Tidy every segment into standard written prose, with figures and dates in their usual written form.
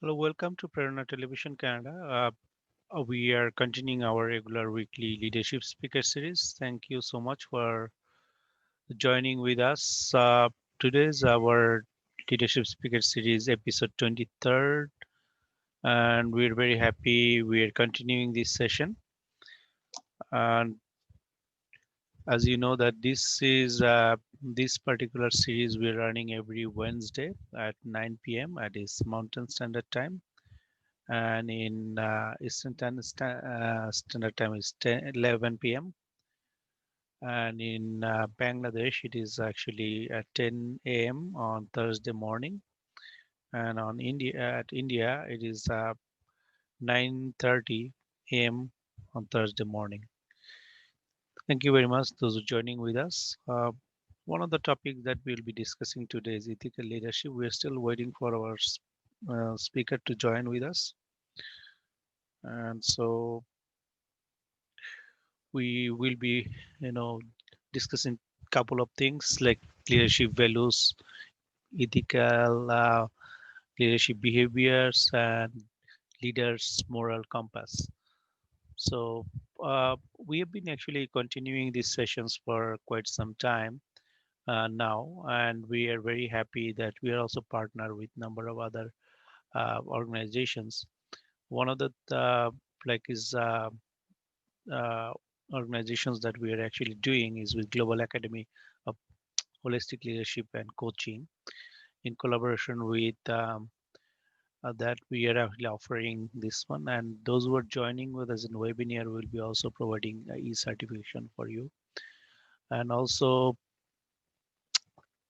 Hello, welcome to Prerona Television Canada. We are continuing our regular weekly leadership speaker series. Thank you so much for joining with us. Today's our leadership speaker series, episode 23rd, and we're very happy we are continuing this session. And as you know, that this particular series we're running every Wednesday at 9 p.m. at is Mountain Standard Time. And in Standard Time is 11 p.m. And in Bangladesh, it is actually at 10 a.m. on Thursday morning. And on India, it is 9:30 a.m. on Thursday morning. Thank you very much, those who are joining with us. One of the topics that we'll be discussing today is ethical leadership. We are still waiting for our speaker to join with us. And so we will be discussing couple of things like leadership values, ethical leadership behaviors, and leaders moral compass. So we have been actually continuing these sessions for quite some time now, and we are very happy that we are also partner with number of other organizations. One of the like is uh, organizations that we are actually doing is with Global Academy of Holistic Leadership and Coaching in collaboration with that we are actually offering this one. And those who are joining with us in webinar will be also providing e-certification for you. And also,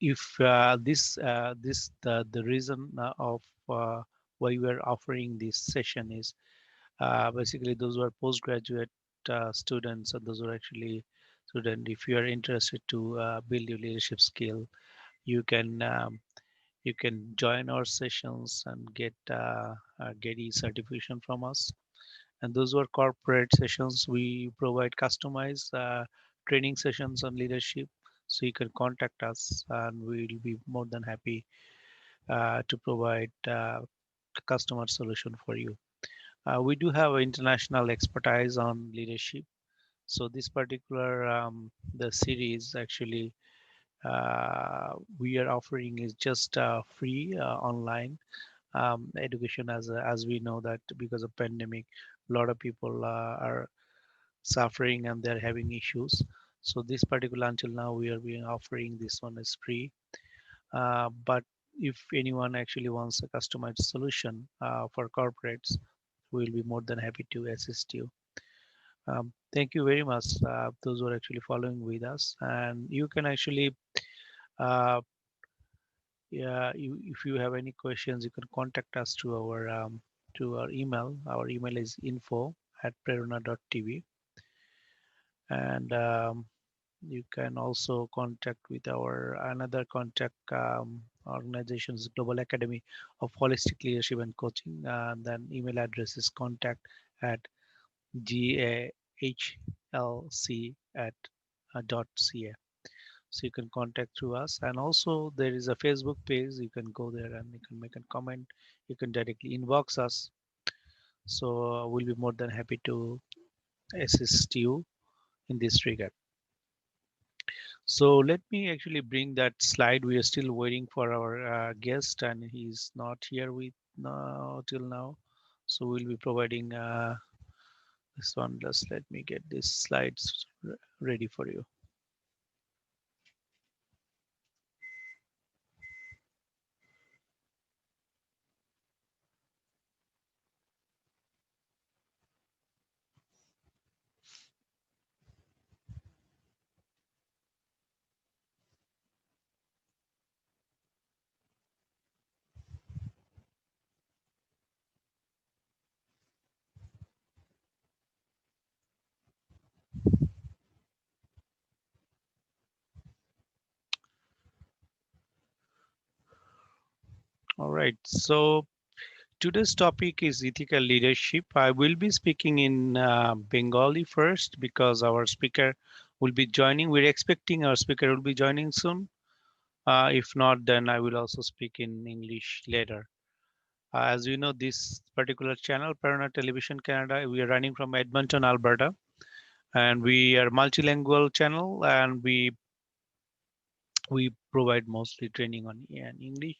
if the reason of why we are offering this session is basically those who are postgraduate students and those who are actually student, if you are interested to build your leadership skill, you can you can join our sessions and get e-certification from us. And those were corporate sessions. We provide customized training sessions on leadership. So you can contact us and we'll be more than happy to provide a customer solution for you. We do have international expertise on leadership. So this particular the series actually we are offering is just free online education, as we know that because of pandemic, a lot of people are suffering and they're having issues. So this particular until now we are being offering this one is free. But if anyone actually wants a customized solution for corporates, we'll be more than happy to assist you. Thank you very much, those who are actually following with us. And you can actually, uh, yeah, if you have any questions, you can contact us to our email. Our email is info@prerona.tv, and you can also contact with our another contact organizations, Global Academy of Holistic Leadership and Coaching. And then email address is contact at gahlc at .ca. So you can contact through us. And also there is a Facebook page. You can go there and you can make a comment. You can directly inbox us. So we'll be more than happy to assist you in this regard. So let me actually bring that slide. We are still waiting for our guest, and he's not here with till now. So we'll be providing this one. Just let me get these slides ready for you. All right. So today's topic is ethical leadership. I will be speaking in Bengali first because our speaker will be joining. We're expecting our speaker will be joining soon. If not, then I will also speak in English later. As you know, this particular channel, Prerona Television Canada, we are running from Edmonton, Alberta, and we are multilingual channel, and we provide mostly training on English.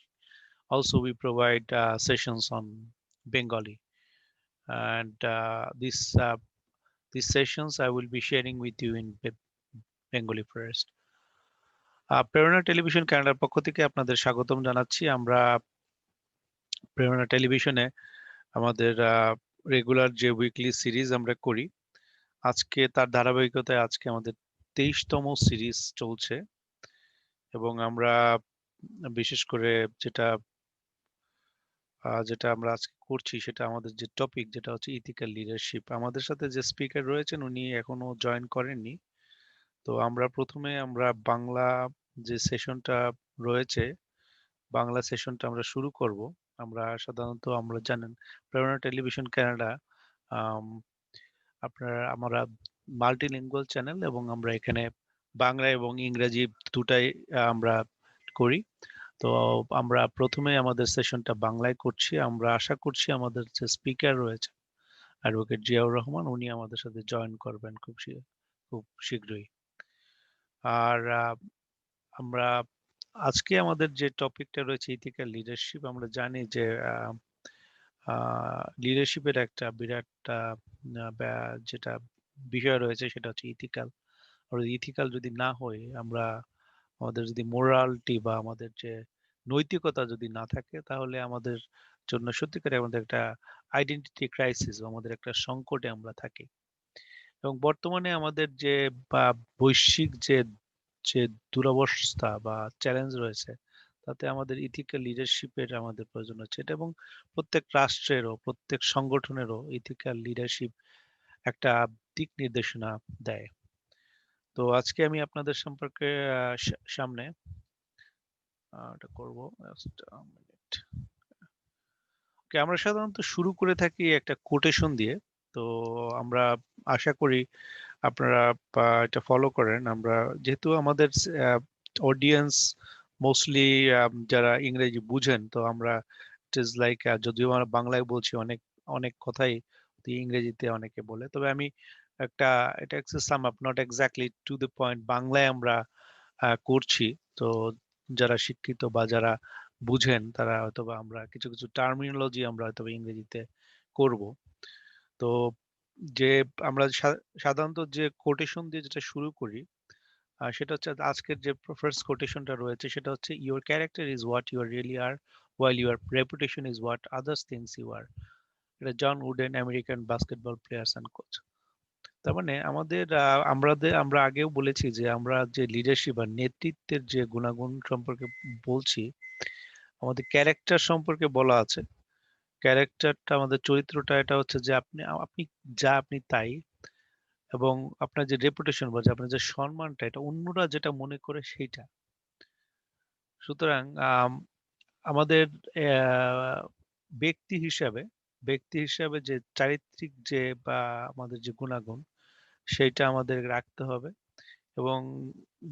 Also, we provide sessions on Bengali, and these sessions I will be sharing with you in Bengali first. প্রেরণা television কানাডার পক্ষ থেকে আপনাদের স্বাগতম জানাচ্ছি। আমরা প্রেরণা টেলিভিশনে আমাদের রেগুলার যে উইকলি সিরিজ আমরা করি, আজকে তার ধারাবাহিকতায় আজকে আমাদের 23তম সিরিজ চলছে, এবং আমরা বিশেষ করে যেটা যেটা আমরা আজকে করছি সেটা আমাদের যে টপিক, যেটা হচ্ছে ইথিক্যাল লিডারশিপ। আমাদের সাথে যে স্পিকার রয়েছেন উনি এখনো জয়েন করেননি। তো আমরা প্রথমে বাংলা যে সেশনটা রয়েছে, বাংলা সেশনটা আমরা শুরু করব। সাধারণত আমরা জানেন প্রেরণা টেলিভিশন কানাডা আমরা মাল্টিলিঙ্গুয়াল চ্যানেল, এবং আমরা এখানে বাংলা এবং ইংরেজি দুটাই আমরা করি। তো আমরা প্রথমে আমাদের সেশনটা বাংলায় করছি। আমরা আশা করছি আমাদের যে স্পিকার রয়েছে অ্যাডভোকেট জিয়াউর রহমান, উনি আমাদের সাথে জয়েন করবেন খুব শীঘ্রই। আর আমরা আজকে আমাদের যে টপিকটা রয়েছে ইথিক্যাল লিডারশিপ। আমরা জানি যে লিডারশিপের একটা বিরাট যেটা বিষয় রয়েছে সেটা হচ্ছে ইথিক্যাল। আর ইথিক্যাল যদি না হয়, আমাদের যদি মোরালিটি বা আমাদের যে নৈতিকতা যদি না থাকে, তাহলে আমাদের জন্য সত্যিকারে আমাদের একটা আইডেন্টিটি ক্রাইসিস, আমাদের একটা সংকটে আমরা থাকি। এবং বর্তমানে আমাদের যে বা বৈশ্বিক যে যে দুরবস্থা বা চ্যালেঞ্জ রয়েছে, তাতে আমাদের ইথিক্যাল লিডারশিপের আমাদের প্রয়োজন হচ্ছে এটা, এবং প্রত্যেক রাষ্ট্রেরও প্রত্যেক সংগঠনেরও ইথিক্যাল লিডারশিপ একটা দিক নির্দেশনা দেয়। তো আজকে আমি আপনাদের সম্পর্কে সামনে এটা করব মিনিট। আমরা সাধারণত শুরু করে থাকি একটা কোটেশন দিয়ে। তো আমরা আশা করি আপনারা এটা ফলো করেন। আমরা যেহেতু আমাদের অডিয়েন্স মোস্টলি যারা ইংরেজি বুঝেন, তো আমরা ইট ইজ লাইক, যদিও আমরা বাংলায় বলছি, অনেক অনেক কথাই ইংরেজিতে অনেকে বলে। তবে আমি একটা এটা sum up, not exactly to the point, বাংলায় আমরা করছি। তো যারা শিক্ষিত বা যারা বুঝেন তারা হয়তোবা আমরা কিছু কিছু টার্মিনোলজি আমরা হয়তোবা ইংরেজিতে করব। তো যে আমরা সাধারণত যে কোটেশন দিয়ে যেটা শুরু করি, সেটা হচ্ছে আজকের যে ফার্স্ট কোটেশনটা রয়েছে, সেটা হচ্ছে your character is what you really are, while your reputation is what others thinks you are. এটা John Wooden, American basketball players and coach. তার মানে আমরা আগেও বলেছি যে আমরা যে লিডারশিপ আর নেতৃত্বের যে গুণাগুণ সম্পর্কে বলছি, আমাদের ক্যারেক্টার সম্পর্কে বলা আছে। ক্যারেক্টারটা, আমাদের চরিত্রটা, এটা হচ্ছে যে আপনি আপনি যা আপনি তাই, এবং আপনার যে রেপুটেশন বা যে আপনার যে সম্মানটা, এটা অন্যরা যেটা মনে করে সেইটা। সুতরাং আমাদের আহ, ব্যক্তি হিসাবে ব্যক্তি হিসাবে যে চারিত্রিক যে বা আমাদের যে গুণাগুণ, সেইটা আমাদের রাখতে হবে। এবং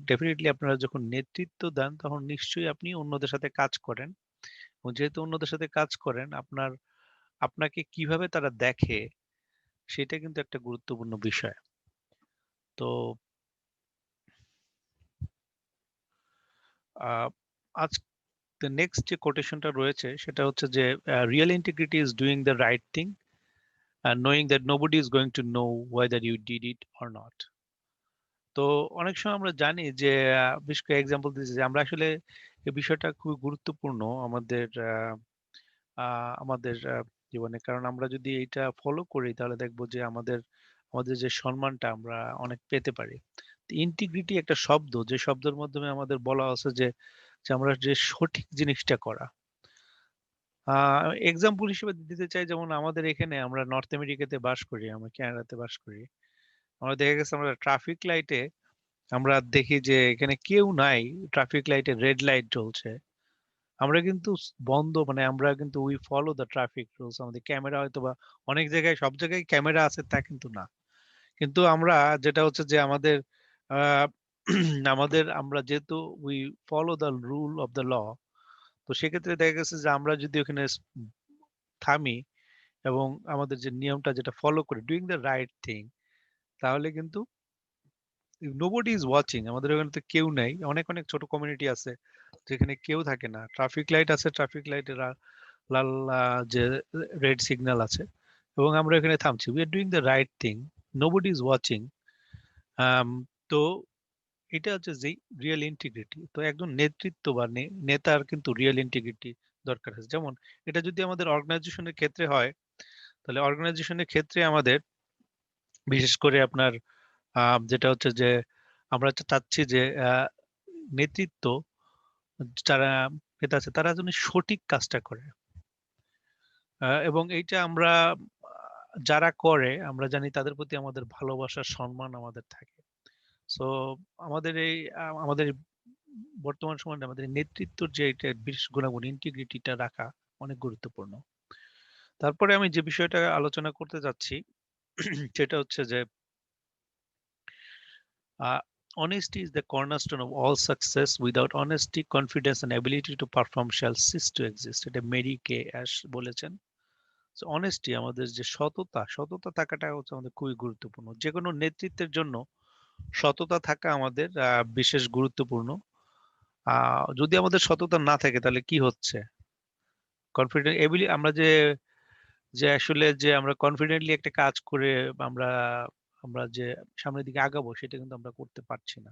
ডেফিনেটলি আপনারা যখন নেতৃত্ব দেন, তখন নিশ্চয়ই আপনি অন্যদের সাথে কাজ করেন, এবং যেহেতু অন্যদের সাথে কাজ করেন, আপনাকে কিভাবে তারা দেখে সেটা কিন্তু একটা গুরুত্বপূর্ণ বিষয়। তো আহ, আজ নেক্সট যে কোটেশনটা রয়েছে সেটা হচ্ছে যে real integrity is doing the right thing and knowing that nobody is going to know whether you did it or not. তো অনেক সময় আমরা জানি যে বিশেষ করে এক্সাম্পল দিচ্ছি যে আমরা আসলে এই বিষয়টা খুবই গুরুত্বপূর্ণ আমাদের আমাদের জীবনে। কারণ আমরা যদি এইটা ফলো করি, তাহলে দেখবো যে আমাদের আমাদের যে সম্মানটা আমরা অনেক পেতে পারি। ইন্টিগ্রিটি একটা শব্দ, যে শব্দের মাধ্যমে আমাদের বলা আছে যে যে আমরা যে সঠিক জিনিসটা করা। এক্সাম্পল হিসেবে দিতে চাই, যেমন আমাদের এখানে আমরা নর্থ আমেরিকাতে বাস করি, আমরা কানাডাতে বাস করি। আমরা দেখা গেছে আমরা ট্রাফিক লাইটে আমরা দেখি যে এখানে কেউ নাই, ট্রাফিক লাইটে রেড লাইট জ্বলছে, আমরা কিন্তু বন্ধ, মানে আমরা কিন্তু we follow the traffic rules. আমাদের ক্যামেরা হয়তো বা অনেক জায়গায়, সব জায়গায় ক্যামেরা আছে তা কিন্তু না। কিন্তু আমরা যেটা হচ্ছে যে আমাদের আহ, আমরা যেহেতু we follow the rule of the law, তো সেক্ষেত্রে দেখা গেছে যে আমরা যদি ওখানে থামি এবং আমাদের যে নিয়মটা যেটা ফলো করি, ডুইং দ্য রাইট থিং, তাহলে কিন্তু নোবডি ইজ ওয়াচিং, আমাদের ওখানে তো কেউ নাই, অনেক অনেক ছোট কমিউনিটি আছে যেখানে কেউ থাকে না, ট্রাফিক লাইট আছে, ট্রাফিক লাইটে লাল যে রেড সিগন্যাল আছে এবং আমরা এখানে থামছি, we are doing the right thing, nobody is watching. তো এটা হচ্ছে যে রিয়েল ইন্টিগ্রিটি। তো একজন নেতৃত্ব বা নেতার কিন্তু রিয়েল ইন্টিগ্রিটি দরকার আছে। যেমন এটা যদি আমাদের অর্গানাইজেশনের ক্ষেত্রে হয়, তাহলে অর্গানাইজেশনের ক্ষেত্রে আমাদের বিশেষ করে আপনার যেটা হচ্ছে যে আমরা চাচ্ছি যে নেতৃত্ব যারা নেতা আছে তারা যেন সঠিক কাজটা করে। এবং এইটা আমরা যারা করে আমরা জানি তাদের প্রতি আমাদের ভালোবাসা সম্মান আমাদের থাকে। সো আমাদের এই আমাদের বর্তমান সময়ে আমাদের নেতৃত্বর যে এটা বিশেষ গুণাগুণ ইন্টিগ্রিটিটা রাখা অনেক গুরুত্বপূর্ণ। তারপরে আমি যে বিষয়টা আলোচনা করতে যাচ্ছি সেটা হচ্ছে যে honesty is the cornerstone of all success. Without honesty, confidence and ability to perform shall cease to exist. এটা মেরি কে অ্যাশ বলেছেন। So honesty আমাদের যে সততা, সততা থাকাটা হচ্ছে আমাদের খুবই গুরুত্বপূর্ণ। যে কোনো নেতৃত্বের জন্য সততা থাকা আমাদের বিশেষ গুরুত্বপূর্ণ। যদি আমাদের সততা না থাকে তাহলে কি হচ্ছে? কনফিডেন্ট এবিলি আমরা যে যে আসলে যে আমরা কনফিডেন্টলি একটা কাজ করে আমরা আমরা যে সামনের দিকে আগাবো সেটা কিন্তু আমরা করতে পারছি না।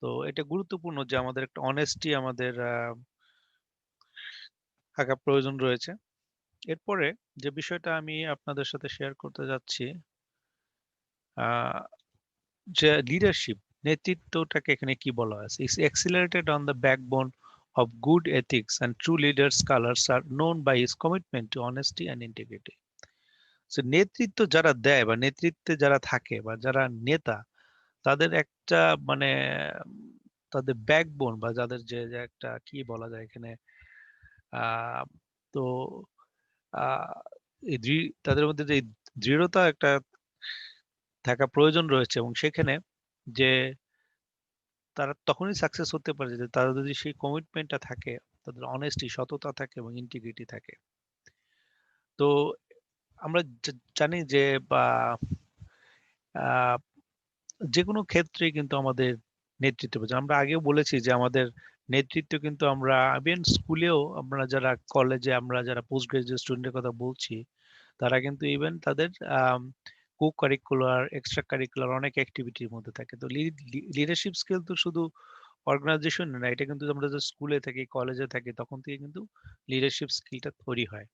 তো এটা গুরুত্বপূর্ণ যে আমাদের একটা অনেস্টি আমাদের থাকা প্রয়োজন রয়েছে। এরপরে যে বিষয়টা আমি আপনাদের সাথে শেয়ার করতে যাচ্ছি, আহ, যে লিডারশিপ, নেতৃত্বটাকে এখানে কি বলা হয়েছে, ইস accelerated on the backbone of good ethics and true leaders colors are known by his commitment to honesty and integrity. So নেতৃত্ব যারা দেয় বা নেতৃত্বে যারা থাকে বা যারা নেতা, তাদের একটা মানে তাদের ব্যাকবোন বা যাদের যে যে একটা কি বলা যায় এখানে, আহ তো আহ তাদের মধ্যে যে দৃঢ়তা একটা থাকা প্রয়োজন রয়েছে এবং সেখানে যে তারা তখনই সাকসেস হতে পারে যে তারা যদি সেই কমিটমেন্টটা থাকে, তাদের অনেস্টি সততা থাকে এবং ইন্টিগ্রিটি থাকে। তো আমরা জানি যে বা আহ, যে কোনো ক্ষেত্রে কিন্তু আমাদের নেতৃত্ব প্রয়োজন। আমরা আগেও বলেছি যে আমাদের নেতৃত্ব কিন্তু আমরা ইভেন স্কুলেও আমরা যারা কলেজে আমরা যারা পোস্ট গ্রাজুয়েট স্টুডেন্টের কথা বলছি, তারা কিন্তু ইভেন তাদের কো কারিকুলার এক্সট্রা কারিকুলার অনেক অ্যাক্টিভিটির মধ্যে থাকে। তো লিডারশিপ স্কিল তো শুধু অর্গানাইজেশন না, এটা কিন্তু আমরা যে স্কুলে থাকি কলেজে থাকি তখন থেকে কিন্তু লিডারশিপ স্কিলটা তৈরি হয়।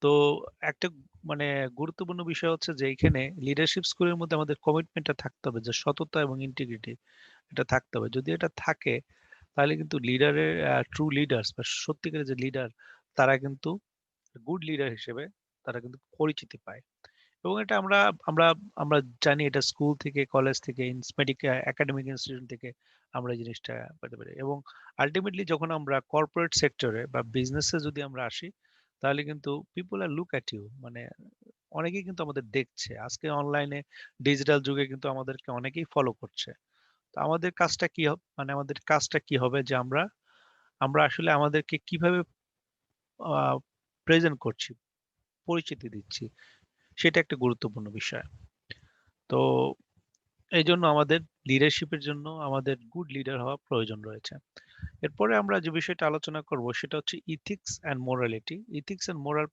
তো একটা মানে গুরুত্বপূর্ণ বিষয় হচ্ছে যে এখানে লিডারশিপ স্কুলের মধ্যে আমাদের কমিটমেন্টটা থাকতে হবে, যে সততা এবং ইন্টিগ্রিটি এটা থাকতে হবে। যদি এটা থাকে তাহলে কিন্তু লিডারের ট্রু লিডার্স বা সত্যিকারের যে লিডার, তারা কিন্তু গুড লিডার হিসেবে তারা কিন্তু পরিচিতি পায়। এবং এটা আমরা আমরা আমরা জানি এটা স্কুল থেকে কলেজ থেকে মেডিকেল একাডেমিক ইনস্টিটিউশন থেকে আমরা এই জিনিসটা পেতে পারি। এবং আলটিমেটলি যখন আমরা কর্পোরেট সেক্টরে বা বিজনেসে যদি আমরা আসি, তাহলে কিন্তু people are look at you, মানে অনেকেই কিন্তু আমাদের দেখছে আজকে অনলাইনে ডিজিটাল যুগে কিন্তু আমাদেরকে অনেকেই ফলো করছে। তো আমাদের কাজটা কি হবে, মানে আমাদের কাজটা কি হবে যে আমরা আমরা আসলে আমাদেরকে কিভাবে প্রেজেন্ট করছি, পরিচিতি দিচ্ছি, সেটা একটা গুরুত্বপূর্ণ বিষয়। তো এই জন্য আমাদের লিডারশিপের জন্য আমাদের গুড লিডার হওয়া প্রয়োজন রয়েছে। এরপরে আমরা যে বিষয়টা আলোচনা করব সেটা হচ্ছে ethics and morality. Ethics and moral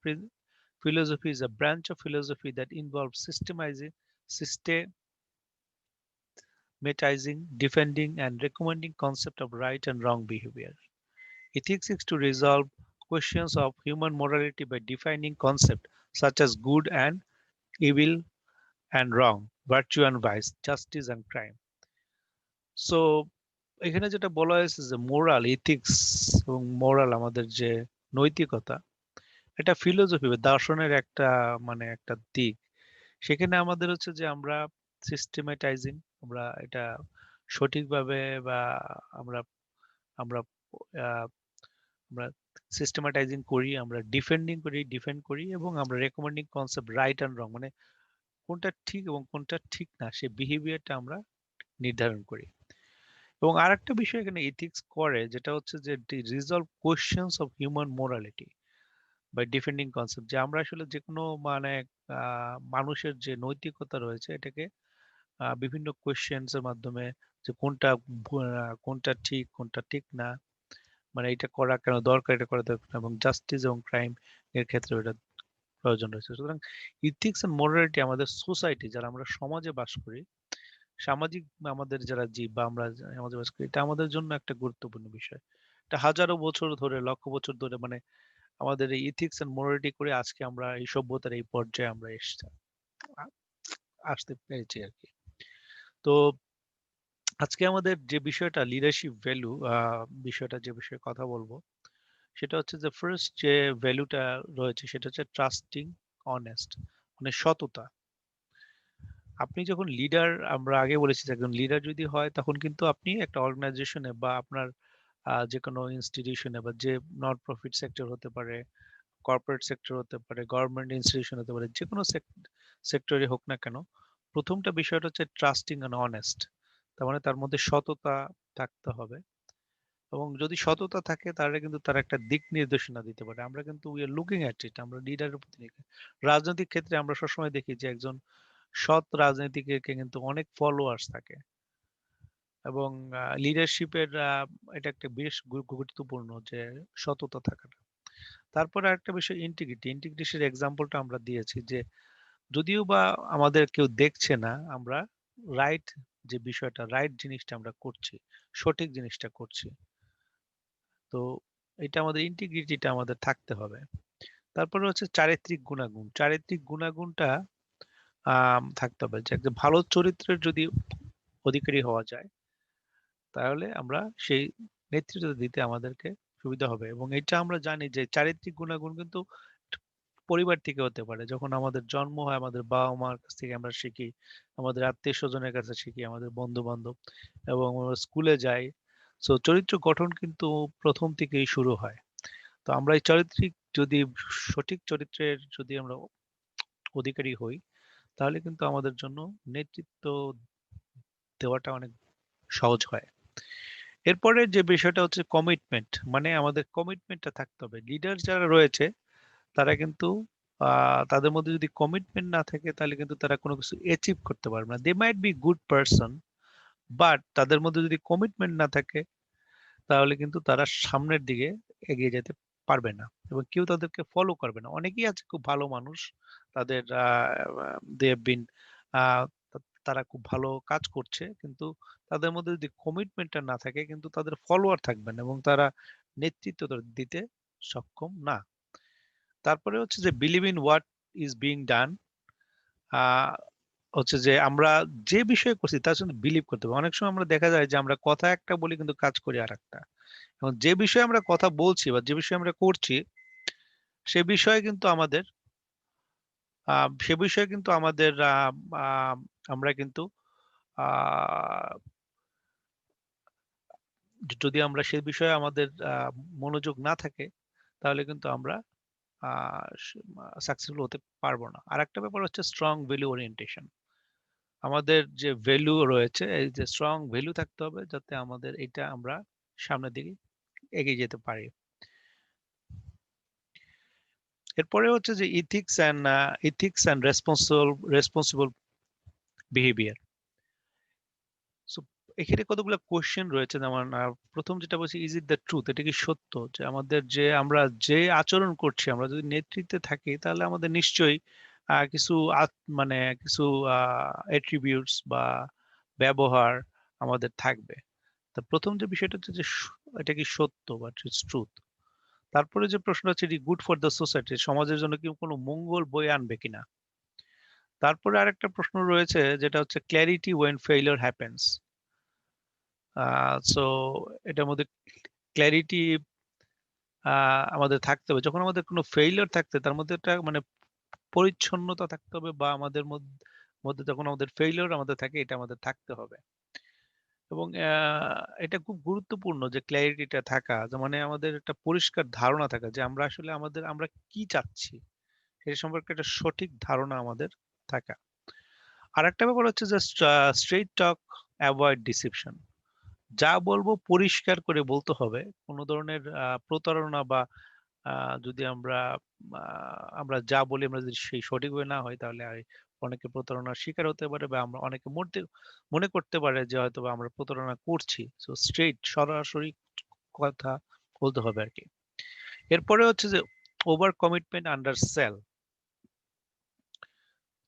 philosophy is a branch of philosophy that involves systematizing, defending, and recommending concept of right and wrong behavior. Ethics seeks to resolve questions of human morality by defining concepts such as good and evil and wrong, virtue and vice, justice and crime. So এখানে যেটা বলা হয়েছে যে moral ethics এবং moral আমাদের যে নৈতিকতা, এটা ফিলোসফি বা দার্শনের একটা মানে একটা দিক। সেখানে আমাদের হচ্ছে যে আমরা সিস্টেমেটাইজিং, আমরা এটা সঠিকভাবে বা আমরা আমরা আহ, আমরা সিস্টেমাটাইজিং করি, আমরা ডিফেন্ড করি এবং আমরা রেকমেন্ডিং কনসেপ্ট রাইট অ্যান্ড রং, মানে কোনটা ঠিক এবং কোনটা ঠিক না সে বিহেভিয়ারটা আমরা নির্ধারণ করি। এবং আরেকটা বিষয় এখানে ইথিক্স করে যেটা হচ্ছে যে resolve questions of human morality, by defending concept, যে আমরা আসলে যে কোনো মানে মানুষের যে নৈতিকতা রয়েছে এটাকে বিভিন্ন কোয়েশ্চেন্স এর মাধ্যমে, যে কোনটা ঠিক কোনটা ঠিক না, মানে এটা করা কেন দরকার, এটা করা দরকার না, এবং জাস্টিস এবং ক্রাইম এর ক্ষেত্রে এটা প্রয়োজন রয়েছে। সুতরাং ইথিক্স এন্ড মোরালিটি আমাদের সোসাইটি, যারা আমরা সমাজে বাস করি, সামাজিক আমাদের যারা জীব বা আমরা সমাজে বাস করি, এটা আমাদের জন্য একটা গুরুত্বপূর্ণ বিষয়। এটা হাজারো বছর ধরে, লক্ষ বছর ধরে, মানে আমাদের এই ইথিক্স এন্ড মোরালিটি করে আজকে আমরা এই সভ্যতার এই পর্যায়ে আমরা আসতে পেরেছি আর কি। তো আজকে আমাদের যে বিষয়টা লিডারশিপ ভ্যালু, বিষয়টা যে বিষয়ে কথা বলবো সেটা হচ্ছে যে ফার্স্ট যে ভ্যালুটা রয়েছে সেটা হচ্ছে ট্রাস্টিং অনেস্ট, মানে সততা। আপনি যখন লিডার, আমরা আগে বলেছি যে একজন লিডার যদি হয় তখন কিন্তু আপনি একটা অর্গানাইজেশনে বা আপনার যে কোনো ইনস্টিটিউশনে বা যে নন প্রফিট সেক্টর হতে পারে, কর্পোরেট সেক্টর হতে পারে, গভর্নমেন্ট ইনস্টিটিউশন হতে পারে, যে কোনো সেক্টরে হোক না কেন, প্রথমটা বিষয়টা হচ্ছে ট্রাস্টিং অ্যান্ড অনেস্ট। তার মানে তার মধ্যে সততা থাকতে হবে, এবং যদি সততা থাকে তাহলে কিন্তু তার একটা দিক নির্দেশনা দিতে পারে। আমরা কিন্তু we are looking at it, আমরা লিডারের প্রতি রাজনৈতিক ক্ষেত্রে আমরা সবসময় দেখি যে একজন সৎ রাজনীতিকের কিন্তু অনেক ফলোয়ার্স থাকে, এবং লিডারশিপের এটা একটা বেশ গুরুত্বপূর্ণ যে সততা থাকাটা। তারপরে আরেকটা বিষয় ইন্টিগ্রিটি, ইন্টিগ্রিটির এক্সাম্পলটা আমরা দিয়েছি যে যদিও বা আমাদের কেউ দেখছে না, আমরা রাইট যে বিষয়টা, রাইট জিনিসটা আমরা করছি, সঠিক জিনিসটা করছি। তো এটা আমাদের ইন্টিগ্রিটিটা আমাদের থাকতে হবে। তারপরে হচ্ছে চারিত্রিক গুণাগুণ, চারিত্রিক গুণাগুণটা থাকতে হবে, যে একটা ভালো চরিত্রের যদি অধিকারী হওয়া যায় তাহলে আমরা সেই নেতৃত্ব দিতে আমাদেরকে সুবিধা হবে। এবং এটা আমরা জানি যে চারিত্রিক গুণাগুণ কিন্তু পরিবার থেকে হতে পারে। যখন আমাদের জন্ম হয় আমাদের বাবা মার কাছ থেকে আমরা শিখি, আমাদের আত্মীয় স্বজনের কাছে শিখি, আমাদের বন্ধু বান্ধব, এবং আমরা স্কুলে যাই। তো চরিত্র গঠন কিন্তু প্রথম থেকেই শুরু হয়। তো আমরা এই চারিত্রিক যদি সঠিক চরিত্রের যদি আমরা অধিকারী হই তাহলে কিন্তু আমাদের জন্য নেতৃত্ব দেওয়াটা অনেক সহজ হয়। এরপরে যে বিষয়টা হচ্ছে কমিটমেন্ট, মানে আমাদের কমিটমেন্টটা থাকতে হবে। লিডার যারা রয়েছে তারা কিন্তু তাদের মধ্যে যদি কমিটমেন্ট না থাকে তাহলে কিন্তু তারা কোনো কিছু অ্যাচিভ করতে পারবে না। They might be good person, but তাদের মধ্যে যদি কমিটমেন্ট না থাকে তাহলে কিন্তু তারা সামনের দিকে এগিয়ে যেতে পারবে না, এবং কেউ তাদেরকে ফলো করবে না। অনেকেই আছে খুব ভালো মানুষ, তাদের দে হ্যাভ বিন, তারা খুব ভালো কাজ করছে, কিন্তু তাদের মধ্যে যদি কমিটমেন্টটা না থাকে কিন্তু তাদের ফলোয়ার থাকবে না, এবং তারা নেতৃত্ব দিতে সক্ষম না। তারপরে হচ্ছে যে believe in what is being done, হচ্ছে যে আমরা যে বিষয়ে করছি তার সঙ্গে বিলিভ করতে হবে। অনেক সময় আমরা দেখা যায় যে আমরা কথা একটা বলি কিন্তু কাজ করি আর একটা, এবং যে বিষয়ে আমরা কথা বলছি বা যে বিষয়ে আমরা করছি সে বিষয়ে কিন্তু আমাদের সে বিষয়ে কিন্তু আমাদের আমরা কিন্তু আহ, যদি আমরা সে বিষয়ে আমাদের মনোযোগ না থাকে তাহলে কিন্তু আমরা সাকসেসফুল হতে পারবো না। আর একটা ব্যাপার হচ্ছে স্ট্রং ভ্যালু ওরিয়েন্টেশন। আমাদের যে ভ্যালু রয়েছে, এই যে স্ট্রং ভ্যালু থাকতে হবে যাতে আমাদের এটা আমরা সামনের দিকে এগিয়ে যেতে পারি। এরপরে হচ্ছে যে ethics and responsible behaviour. So এখানে কতগুলো কোশ্চেন রয়েছে, যেমন প্রথম যেটা বলছি, ইজ ইট দ্য ট্রুথ, এটা কি সত্য যে আমাদের যে আমরা যে আচরণ করছি, আমরা যদি নেতৃত্বে থাকি তাহলে আমাদের নিশ্চয়ই কিছু মানে কিছু অ্যাট্রিবিউটস বা ব্যবহার আমাদের থাকবে। তা প্রথম যে বিষয়টা হচ্ছে যে এটা কি সত্য বা ট্রুথ। তারপরে যে প্রশ্ন হচ্ছে এটি গুড ফর দ্য সোসাইটি, সমাজের জন্য কি কোনো মঙ্গল বয়ে আনবে কিনা। তারপরে আরেকটা প্রশ্ন রয়েছে যেটা হচ্ছে clarity when failure happens. So এটার মধ্যে ক্ল্যারিটি আমাদের থাকতে হবে। যখন আমাদের কোনো ফেইলিওর থাকতে তার মধ্যে একটা মানে পরিচ্ছন্নতা থাকতে হবে, বা আমাদের মধ্যে মধ্যে যখন আমাদের ফেইলিওর আমাদের থাকে এটা আমাদের থাকতে হবে। এবং এটা খুব গুরুত্বপূর্ণ যে ক্ল্যারিটিটা থাকা, যে মানে আমাদের একটা পরিষ্কার ধারণা থাকা যে আমরা আসলে আমরা কি চাচ্ছি সে সম্পর্কে একটা সঠিক ধারণা আমাদের থাকা। আর একটা ব্যাপার হচ্ছে যে স্ট্রেইট টক, অ্যাভয়েড ডিসিপশন। যা বলবো পরিষ্কার করে বলতে হবে, কোনো ধরনের প্রতারণা বা যদি আমরা যা বলি আমরা যদি সেই সঠিকভাবে না হয় তাহলে অনেকে প্রতারণার শিকার হতে পারে বা আমরা অনেকে মনে করতে পারে যে হয়তো বা আমরা প্রতারণা করছি। সো স্ট্রেইট সরাসরি কথা বলতে হবে আর কি। এরপরে হচ্ছে যে ওভার কমিটমেন্ট আন্ডার সেল।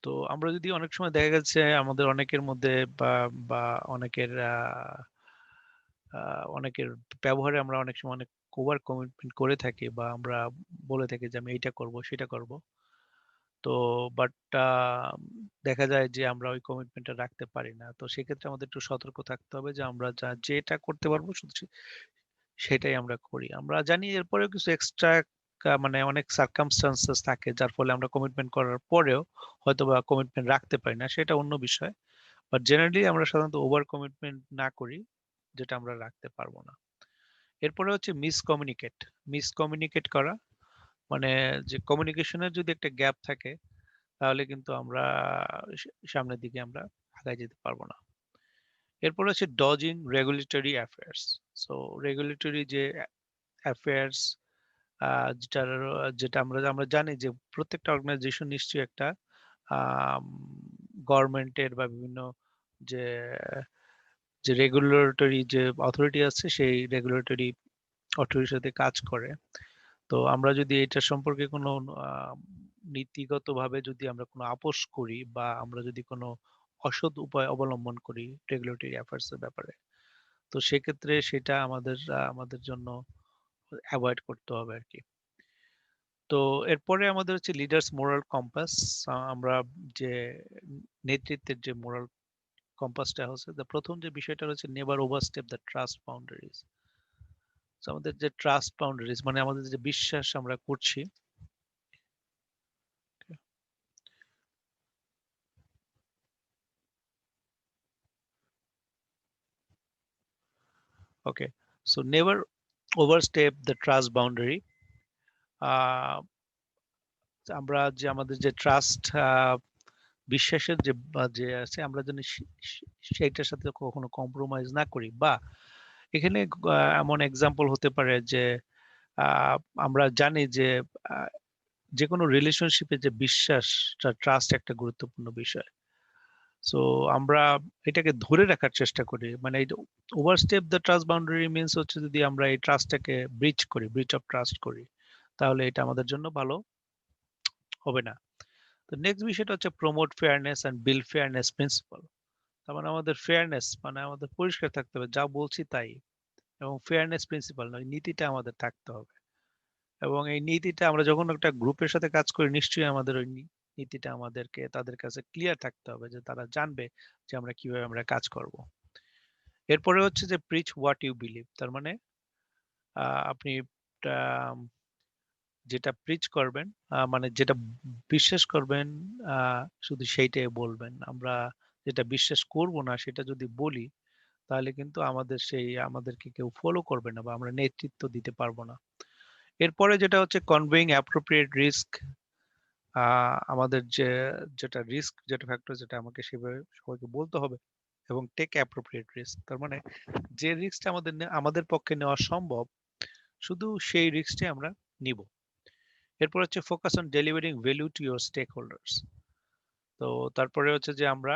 তো আমরা যদি অনেক সময় দেখা গেছে আমাদের অনেকের মধ্যে বা বা অনেকের অনেকের ব্যবহারে আমরা অনেক সময় অনেক ওভার কমিটমেন্ট করে থাকি বা আমরা বলে থাকি যে আমি এইটা করব সেটা করব। তো বাট দেখা যায় যে আমরা ওই কমিটমেন্টটা রাখতে পারি না। তো সেক্ষেত্রে আমাদের একটু সতর্ক থাকতে হবে যে আমরা যেটা করতে পারবো শুধু সেটাই আমরা করি। আমরা জানি এরপরেও কিছু এক্সট্রা মানে অনেক সার্কামস্টান্সেস থাকে যার ফলে আমরা কমিটমেন্ট করার পরেও হয়তো বা কমিটমেন্ট রাখতে পারি না, সেটা অন্য বিষয়। বাট জেনারেলি আমরা সাধারণত ওভার কমিটমেন্ট না করি যেটা আমরা রাখতে পারবো না। এরপরে হচ্ছে মিসকমিউনিকেট করা, মানে যে কমিউনিকেশনের যদি একটা গ্যাপ থাকে তাহলে কিন্তু আমরা সামনের দিকে আমরা আগায় যেতে পারবো না। এরপর হচ্ছে dodging regulatory affairs. So regulatory যে অ্যাফেয়ার্স, যেটার যেটা আমরা আমরা জানি যে প্রত্যেকটা অর্গানাইজেশন নিশ্চয়ই একটা গভর্নমেন্টের বা বিভিন্ন যে যে রেগুলেটরি যে অথরিটি আছে সেই রেগুলেটরি অথরিটির সাথে কাজ করে। তো আমরা যদি এটা সম্পর্কে কোনো নীতিগতভাবে যদি আমরা কোনো আপোষ করি বা আমরা যদি কোনো অসৎ উপায় অবলম্বন করি রেগুলেটরি অ্যাফেয়ার্স এর ব্যাপারে, তো সেক্ষেত্রে সেটা আমাদের জন্য অ্যাভয়েড করতে হবে আর কি। তো এরপরে আমাদের হচ্ছে লিডার্স মোরাল কম্পাস। আমরা যে নেতৃত্বের যে মোরাল কম্পাসটা হচ্ছে, প্রথম যে বিষয়টা হচ্ছে never overstep the trust boundaries. আমাদের যে ট্রাস্ট বাউন্ডারিজ মানে আমাদের যে বিশ্বাস আমরা করছি। Okay, so never overstep the trust boundary. আমরা যে আমাদের যে ট্রাস্ট বিশ্বাসের যে আছে আমরা যেন সেইটার সাথে কখনো কম্প্রোমাইজ না করি। বা এখানে এমন এক্সাম্পল হতে পারে যে আহ, আমরা জানি যে আহ, যে কোনো রিলেশনশিপে যে বিশ্বাস, ট্রাস্ট একটা গুরুত্বপূর্ণ বিষয়। সো আমরা এটাকে ধরে রাখার চেষ্টা করি, মানে ওভারস্টেপ দ্য ট্রাস্ট বাউন্ডারি মিনস হচ্ছে যদি আমরা এই ট্রাস্টটাকে ব্রিচ অফ ট্রাস্ট করি তাহলে এটা আমাদের জন্য ভালো হবে না। তো নেক্সট বিষয়টা হচ্ছে promote fairness and build fairness principle. তার মানে আমাদের ফেয়ারনেস মানে আমাদের পরিষ্কার থাকতে হবে, যা বলছি তাই। এবং ফেয়ারনেস প্রিন্সিপাল নয়, নীতিটা আমাদের থাকতে হবে। এবং এই নীতিটা আমরা যখন একটা গ্রুপের সাথে কাজ করি নিশ্চয়ই আমাদের ওই নীতিটা আমাদেরকে তাদের কাছে ক্লিয়ার থাকতে হবে যে তারা জানবে যে আমরা কিভাবে আমরা কাজ করব। এরপরে হচ্ছে যে প্রিচ হোয়াট ইউ বিলিভ। তার মানে আপনি আহ, যেটা প্রিচ করবেন, মানে যেটা বিশ্বাস করবেন, শুধু সেইটাই বলবেন। আমরা যেটা বিশ্বাস করব না সেটা যদি বলি তাহলে কিন্তু আমাদেরকে কেউ ফলো করবে না বা আমরা নেতৃত্ব দিতে পারবো না। এরপরে যেটা হচ্ছে কনভেইং অ্যাপ্রোপ্রিয়েট রিস্ক। আমাদের যেটা রিস্ক যেটা ফ্যাক্টর যেটা আমাকে সেভাবে সবাইকে বলতে হবে। এবং টেক অ্যাপ্রোপ্রিয়েট রিস্ক, তার মানে যে রিস্কটা আমাদের পক্ষে নেওয়া সম্ভব শুধু সেই রিস্কটাই আমরা নিব। এরপর হচ্ছে focus on delivering value to your stakeholders. তো তারপরে হচ্ছে যে আমরা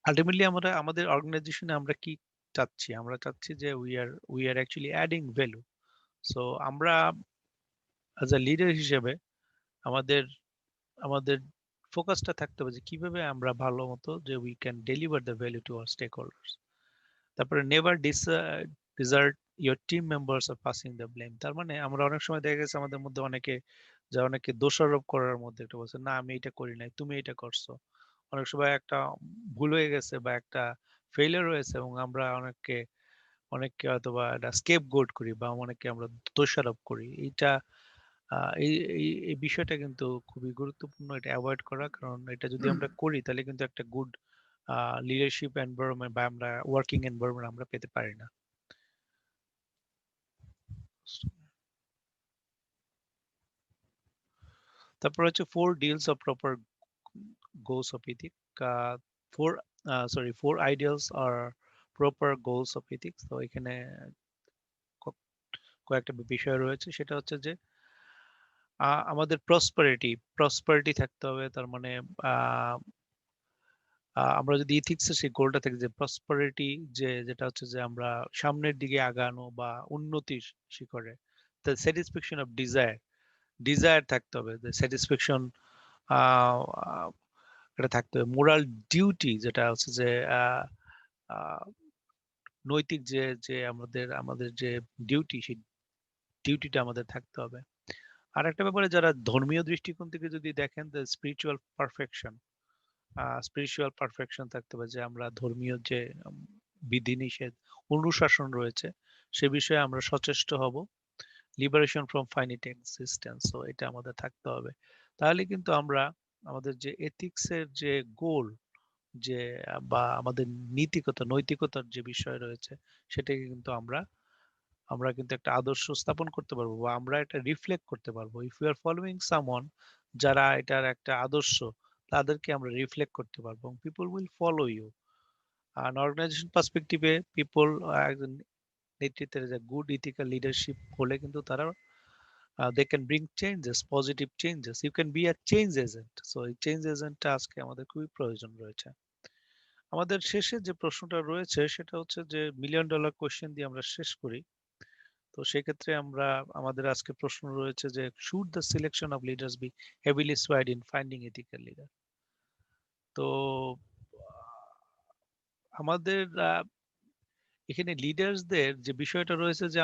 আলটিমেটলি আমরা আমাদের অর্গানাইজেশনে আমরা কি চাচ্ছি, আমরা চাচ্ছি যে we are actually adding value. So আমরা অ্যাজ আ লিডার হিসেবে আমাদের আমাদের ফোকাসটা থাকতে হবে যে কিভাবে আমরা ভালো মতো যে we can deliver the value to our stakeholders. তারপরে never desert your team members of passing the blame. তার মানে আমরা অনেক সময় দেখা গেছে আমাদের মধ্যে অনেকে দোষারোপ করার মধ্যে একটা বলছে না আমি এটা করি নাই তুমি এটা করছো। অনেক সময় একটা ভুল হয়ে গেছে বা একটা ফেলিয়ার হয়েছে এবং আমরা অনেককে হয়তো বা একটা স্কেপ গোট করি বা অনেককে আমরা দোষারোপ করি। এইটা এই বিষয়টা কিন্তু খুবই গুরুত্বপূর্ণ, এটা অ্যাভয়েড করা। কারণ এটা যদি আমরা করি তাহলে কিন্তু একটা গুড লিডারশিপ এনভায়রনমেন্ট বা আমরা ওয়ার্কিং এনভায়রনমেন্ট আমরা পেতে পারি না। তারপর হচ্ছে four deals of proper goals of ethic. Four four ideals are proper goals of ethics. তো এখানে কয়েকটা বিষয় রয়েছে, সেটা হচ্ছে যে আমাদের প্রসপারিটি থাকতে হবে। তার মানে আহ, আমরা যদি ইথিক্সের সেই গোলটা থেকে যে প্রসপারিটি, যেটা হচ্ছে যে আমরা সামনের দিকে আগানো বা উন্নতির শিখরে, the satisfaction of desire থাকতে হবে, the satisfaction আহ, আহ, এটা থাকতে হবে। মোরাল ডিউটি, যেটা হচ্ছে যে আহ, আহ, নৈতিক যে যে আমাদের আমাদের যে ডিউটি, সেই ডিউটিটা আমাদের থাকতে হবে। আর একটা ব্যাপারে, যারা ধর্মীয় দৃষ্টিকোণ থেকে যদি দেখেন, দ্য স্পিরিচুয়াল পারফেকশন থাকতে হবে, যে আমরা ধর্মীয় যে বিধিনিষেধ, অনুশাসন রয়েছে, সে বিষয়ে আমরা সচেষ্ট হব। লিবারেশন ফ্রম ফাইনিট এক্সিস্টেন্স, তো এটা আমাদের থাকতে হবে। তাহলে কিন্তু আমরা আমাদের যে এথিক্সের যে গোল, যে বা আমাদের নৈতিকতার যে বিষয় রয়েছে, সেটাকে কিন্তু আমরা আমরা কিন্তু একটা আদর্শ স্থাপন করতে পারবো, বা আমরা এটা রিফ্লেক্ট করতে পারবো। If you are following someone, যারা এটার একটা আদর্শ, তাদেরকে আমরা রিফ্লেক্ট করতে পারবো, পিপল উইল ফলো ইউ। আর অর্গানাইজেশন পার্সপেক্টিভে পিপল, একজন নেতৃত্বের যে গুড ইথিক্যাল লিডারশিপ হলে কিন্তু তারা they can bring changes, positive changes. You can be a change agent. So এই চেঞ্জ এজেন্টটা আজকে আমাদের খুবই প্রয়োজন রয়েছে। আমাদের শেষে যে প্রশ্নটা রয়েছে, সেটা হচ্ছে যে মিলিয়ন ডলার কোয়েশ্চেন দিয়ে আমরা শেষ করি। তো সেক্ষেত্রে আমরা, আমাদের আজকে প্রশ্ন রয়েছে যে, should the selection of leaders be heavily swayed in finding ethical leader? তো আমাদের এখানে লিডার্সদের যে বিষয়টা রয়েছে, যে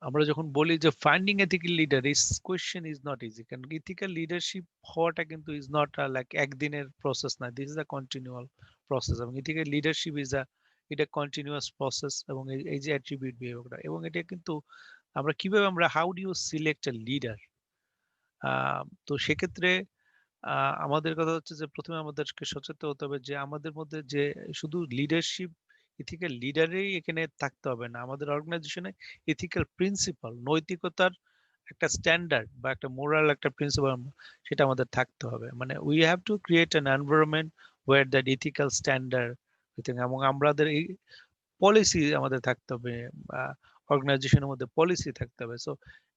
আমরা যখন বলি যে finding ethical leader, is question is not easy, কারণ ইথিক্যাল লিডারশিপ হওয়াটা কিন্তু ইজ নট লাইক একদিনের প্রসেস না, this is a continual process. এবং ইথিক্যাল লিডারশিপ ইজ আ, এটা কন্টিনিউয়াস প্রসেস। এবং এই যে অ্যাট্রিবিউট বিহেভিয়ারটা, এবং এটা কিন্তু আমরা কিভাবে, আমরা how do you select a leader? তো সেক্ষেত্রে আমাদের কথা হচ্ছে যে, প্রথমে আমাদেরকে সচেতন হতে হবে যে আমাদের মধ্যে যে শুধু লিডারশিপ, ইথিক্যাল লিডারেই এখানে থাকতে হবে না, আমাদের অর্গানাইজেশনে ইথিক্যাল প্রিন্সিপাল, নৈতিকতার একটা স্ট্যান্ডার্ড বা একটা মোরাল একটা প্রিন্সিপাল, সেটা আমাদের থাকতে হবে। মানে we have to create an environment where that ethical standard, এবং আমাদের এই পলিসি আমাদের থাকতে হবে, অর্গানাইজেশনের মধ্যে পলিসি থাকতে হবে। So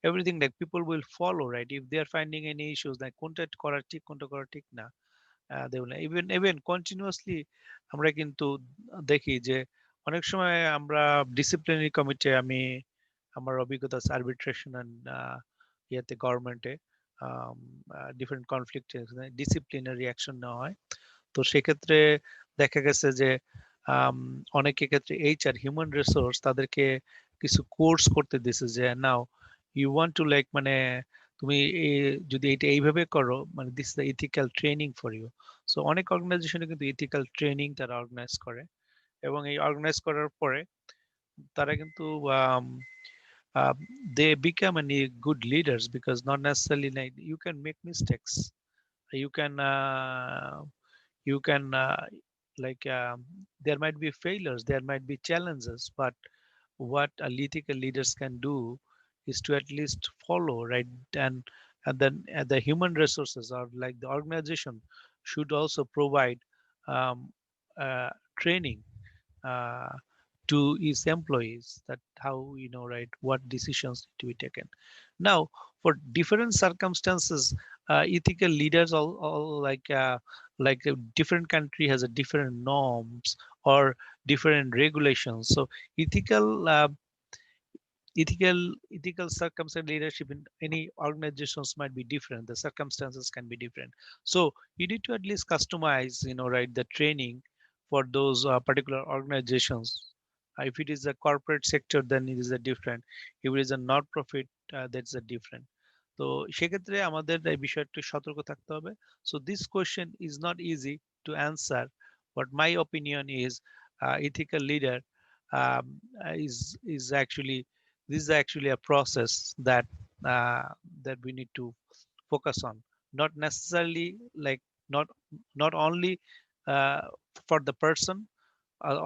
everything like people will follow, right? If they are finding any issues, like কোনটা করা ঠিক, কোনটা করা ঠিক না, they will even even continuously. আমরা কিন্তু দেখি যে অনেক সময় আমরা ডিসিপ্লিনারি কমিটি, আমি আমার অভিজ্ঞতা আছে আরবিট্রেশন এন্ড ইয়াতে, গভর্নমেন্টে ডিফারেন্ট কনফ্লিক্ট ডিসিপ্লিনারি অ্যাকশন নেওয়া হয়। তো সেক্ষেত্রে দেখা গেছে যে আম, অনেকের ক্ষেত্রে এইচআর, হিউম্যান রিসোর্স, তাদেরকে কিছু কোর্স করতে দিছে, যে now you want to like, মানে তুমি যদি এটা এইভাবে করো, মানে this the ethical training for you. So অনেক অর্গানাইজেশনে কিন্তু ইথিক্যাল ট্রেনিং তারা অর্গানাইজ করে, এবং এই অর্গানাইজ করার পরে তারা কিন্তু they become any good leaders, because not necessarily like you can make mistakes, you can you can like there might be failures, there might be challenges, but what ethical leaders can do is to at least follow, right? And then the human resources, or like the organization, should also provide um, training uh, to its employees, that how, right, what decisions need to be taken. Now, for different circumstances, ethical leaders all like a different country has a different norms or different regulations. So ethical ethical circumstance leadership in any organizations might be different, the circumstances can be different. So you need to at least customize, right, the training for those particular organizations. If it is a corporate sector, then it is a different. If it is a not profit, that's a different. তো সেক্ষেত্রে আমাদের এই বিষয়ে একটু সতর্ক থাকতে হবে। So this question is not easy to answer, but my opinion is ethical leader is actually, this is actually a process uh, that we need to focus on, not necessarily like, not not only uh, for the person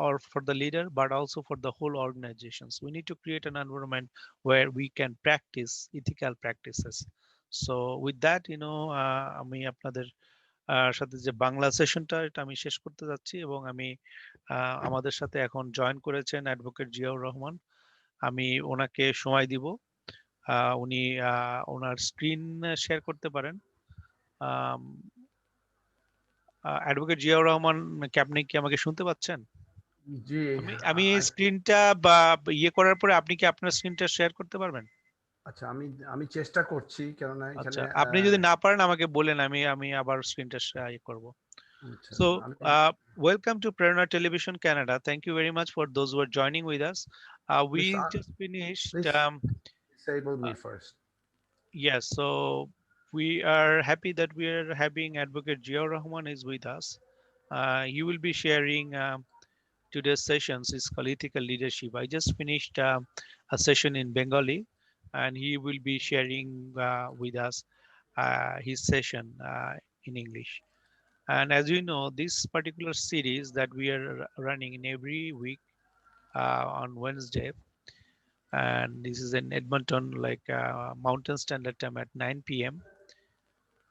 or for the leader, but also for the whole organizations. We need to create an environment where we can practice ethical practices. So with that, আমি আপনাদের সাথে যে বাংলা সেশনটা, এটা আমি শেষ করতে যাচ্ছি, এবং আমি আমাদের সাথে এখন জয়েন করেছেন অ্যাডভোকেট জিয়াউর রহমান। আমি ওনাকে সময় দিব। উনি ওনার স্ক্রিন শেয়ার করতে পারেন। অ্যাডভোকেট জিয়াউর রহমান, আপনি কি আমাকে শুনতে পাচ্ছেন? জি, আমি আ- স্ক্রিনটা বা ইয়ে করার পরে আপনি কি আপনার স্ক্রিনটা শেয়ার করতে পারবেন? আচ্ছা, আমি চেষ্টা করছি, কেননা আচ্ছা, এখানে আপনি যদি না পারেন আমাকে বলেন, আমি আমি আবার স্ক্রিনটা ইয়ে করব। আচ্ছা So, আমি welcome to Prerona Television Canada. Thank you very much for those who are joining with us. We Miss just finished. please disable me Uh, first. yes, so we are happy that we are having Advocate Jiaur Rahman is with us. He will be sharing today's sessions is political leadership. I just finished a session in Bengali, and he will be sharing with us his session in English. And as you know, this particular series that we are running in every week on Wednesday, and this is in Edmonton, like Mountain Standard Time at 9 p.m.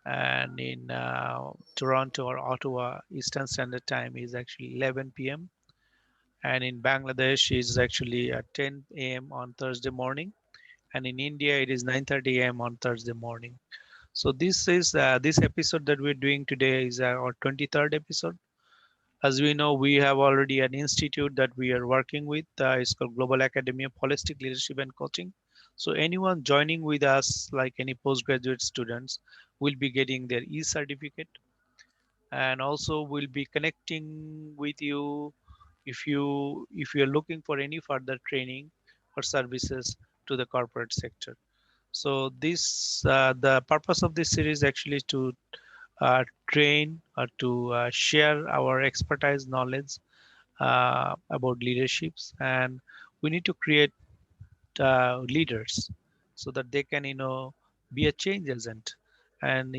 And in Toronto or Ottawa, Eastern Standard Time is actually 11 p.m. And in Bangladesh is actually at 10 a.m. on Thursday morning. And in India, it is 9:30 a.m. on Thursday morning. So this episode that we're doing today is our 23rd episode. As we know, we have already an institute that we are working with. It's called Global Academy of Holistic Leadership and Coaching. So anyone joining with us, like any postgraduate students, will be getting their e-certificate, and also will be connecting with you if you are looking for any further training or services to the corporate sector. So this the purpose of this series actually is to train or to share our expertise knowledge about leaderships, and we need to create leaders so that they can be a change agent. And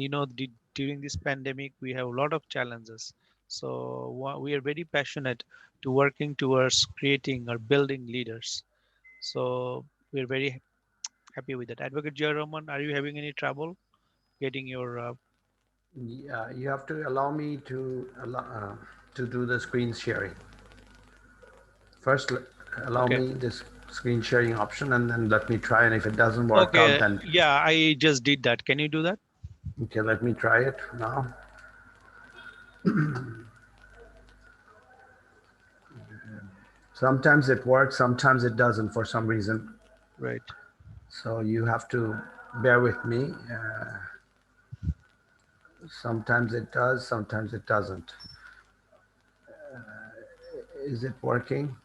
during this pandemic we have a lot of challenges, so we are very passionate to working towards creating or building leaders. So we're very happy with that. Advocate Jay Roman, are you having any trouble getting your Yeah, you have to allow me to do the screen sharing. First, allow okay? me this screen sharing option, and then let me try. And if it doesn't work out, Okay, then yeah, I just did that. Can you do that? okay, let me try it now. Sometimes it works, sometimes it doesn't for some reason. Right. So you have to bear with me. Sometimes it does, sometimes it doesn't. Is it working?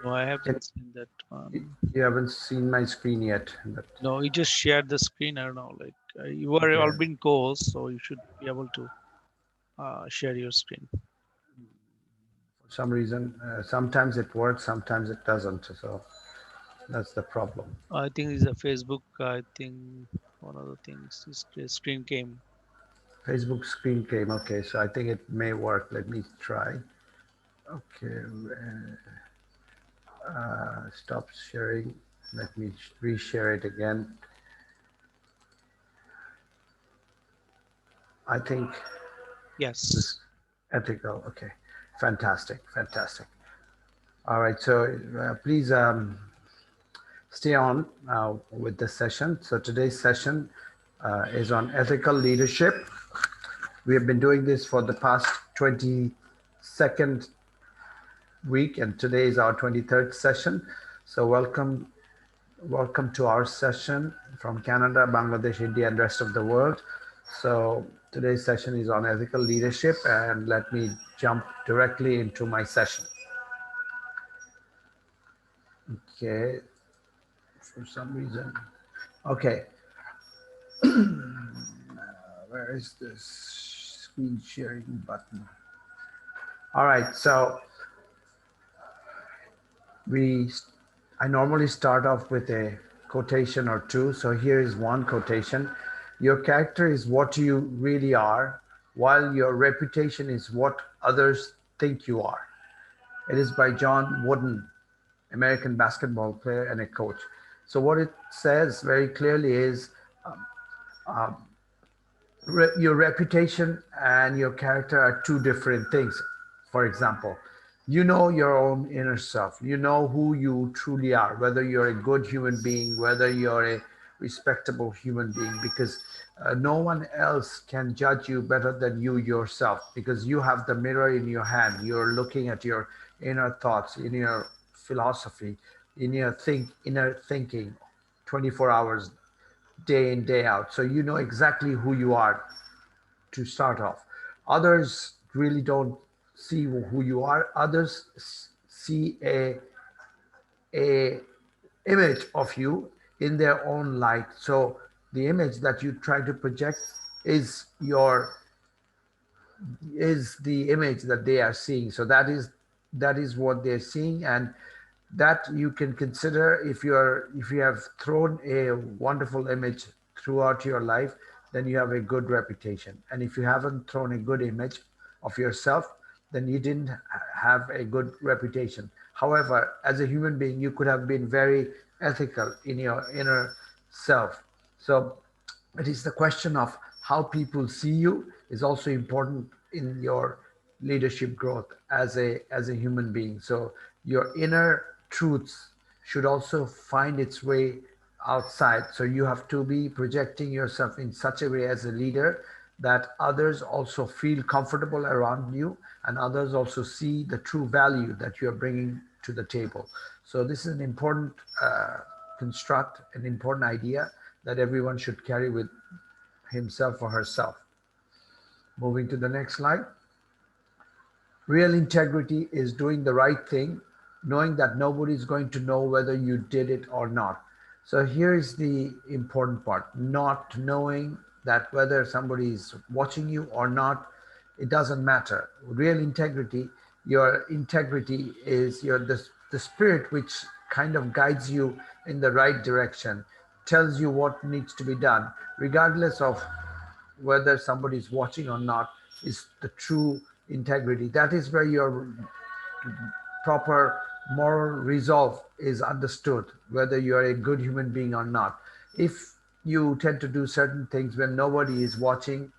No, I have Can, not seen that you one. you haven't seen my screen yet, but No, you just shared the screen. I don't know. Like you are okay. all been co-hosts, so you should be able to share your screen. For some reason, sometimes it works, sometimes it doesn't. So that's the problem. I think it's a Facebook. I think one of the things is the screen came. Facebook screen came. Okay, so I think it may work. Let me try. Okay, stop sharing. Let me reshare it again. I think this Yes. ethical. Okay, fantastic, fantastic. All right, so please stay on with this session. So today's session is on ethical leadership. We have been doing this for the past 22nd week, and today is our 23rd session. So welcome to our session from Canada, Bangladesh, India, and rest of the world. So today's session is on ethical leadership, and let me jump directly into my session. Okay, for some reason. Okay, where is this screen sharing button? All right, so we I normally start off with a quotation or two. So here is one quotation. Your character is what you really are, while your reputation is what others think you are. It is by John Wooden, American basketball player and a coach. So what it says very clearly is your reputation and your character are two different things. For example, You know your own inner self. You know who you truly are, whether you're a good human being, whether you're a respectable human being, because no one else can judge you better than you yourself, because you have the mirror in your hand. You're looking at your inner thoughts, in your philosophy, in your inner thinking 24 hours, day in, day out. So you know exactly who you are to start off. Others really don't see who you are. Others see a image of you in their own light. So the image that you try to project is your is the image that they are seeing. So that is what they're seeing, and that you can consider. If you have thrown a wonderful image throughout your life, then you have a good reputation. And if you haven't thrown a good image of yourself, then you didn't have a good reputation. However, as a human being, you could have been very ethical in your inner self. So it is the question of how people see you is also important in your leadership growth as a human being. So your inner truths should also find its way outside. So you have to be projecting yourself in such a way as a leader that others also feel comfortable around you, and others also see the true value that you are bringing to the table. So this is an important construct, an important idea that everyone should carry with himself or herself. Moving to the next slide. Real integrity is doing the right thing, knowing that nobody is going to know whether you did it or not. So here is the important part: not knowing that whether somebody is watching you or not, it doesn't matter. Real integrity, your integrity is the spirit which kind of guides you in the right direction, tells you what needs to be done, regardless of whether somebody is watching or not, is the true integrity. That is where your proper moral resolve is understood, whether you are a good human being or not. If you tend to do certain things when nobody is watching,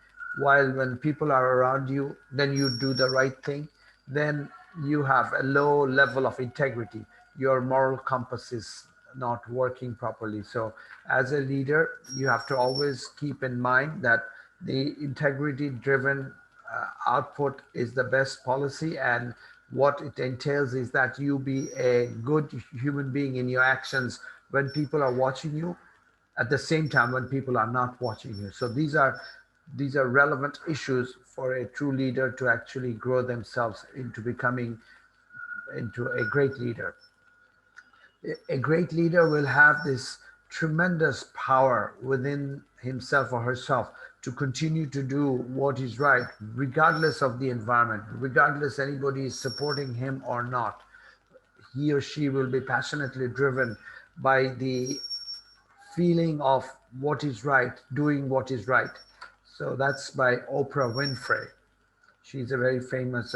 while when people are around you, then you do the right thing, then you have a low level of integrity. Your moral compass is not working properly. So, as a leader, you have to always keep in mind that the integrity driven output is the best policy, and what it entails is that you be a good human being in your actions when people are watching you, at the same time when people are not watching you. So these are relevant issues for a true leader to actually grow themselves into becoming into a great leader. A great leader will have this tremendous power within himself or herself to continue to do what is right, regardless of the environment, regardless anybody is supporting him or not. He or she will be passionately driven by the feeling of what is right, doing what is right. So that's by Oprah Winfrey. She's a very famous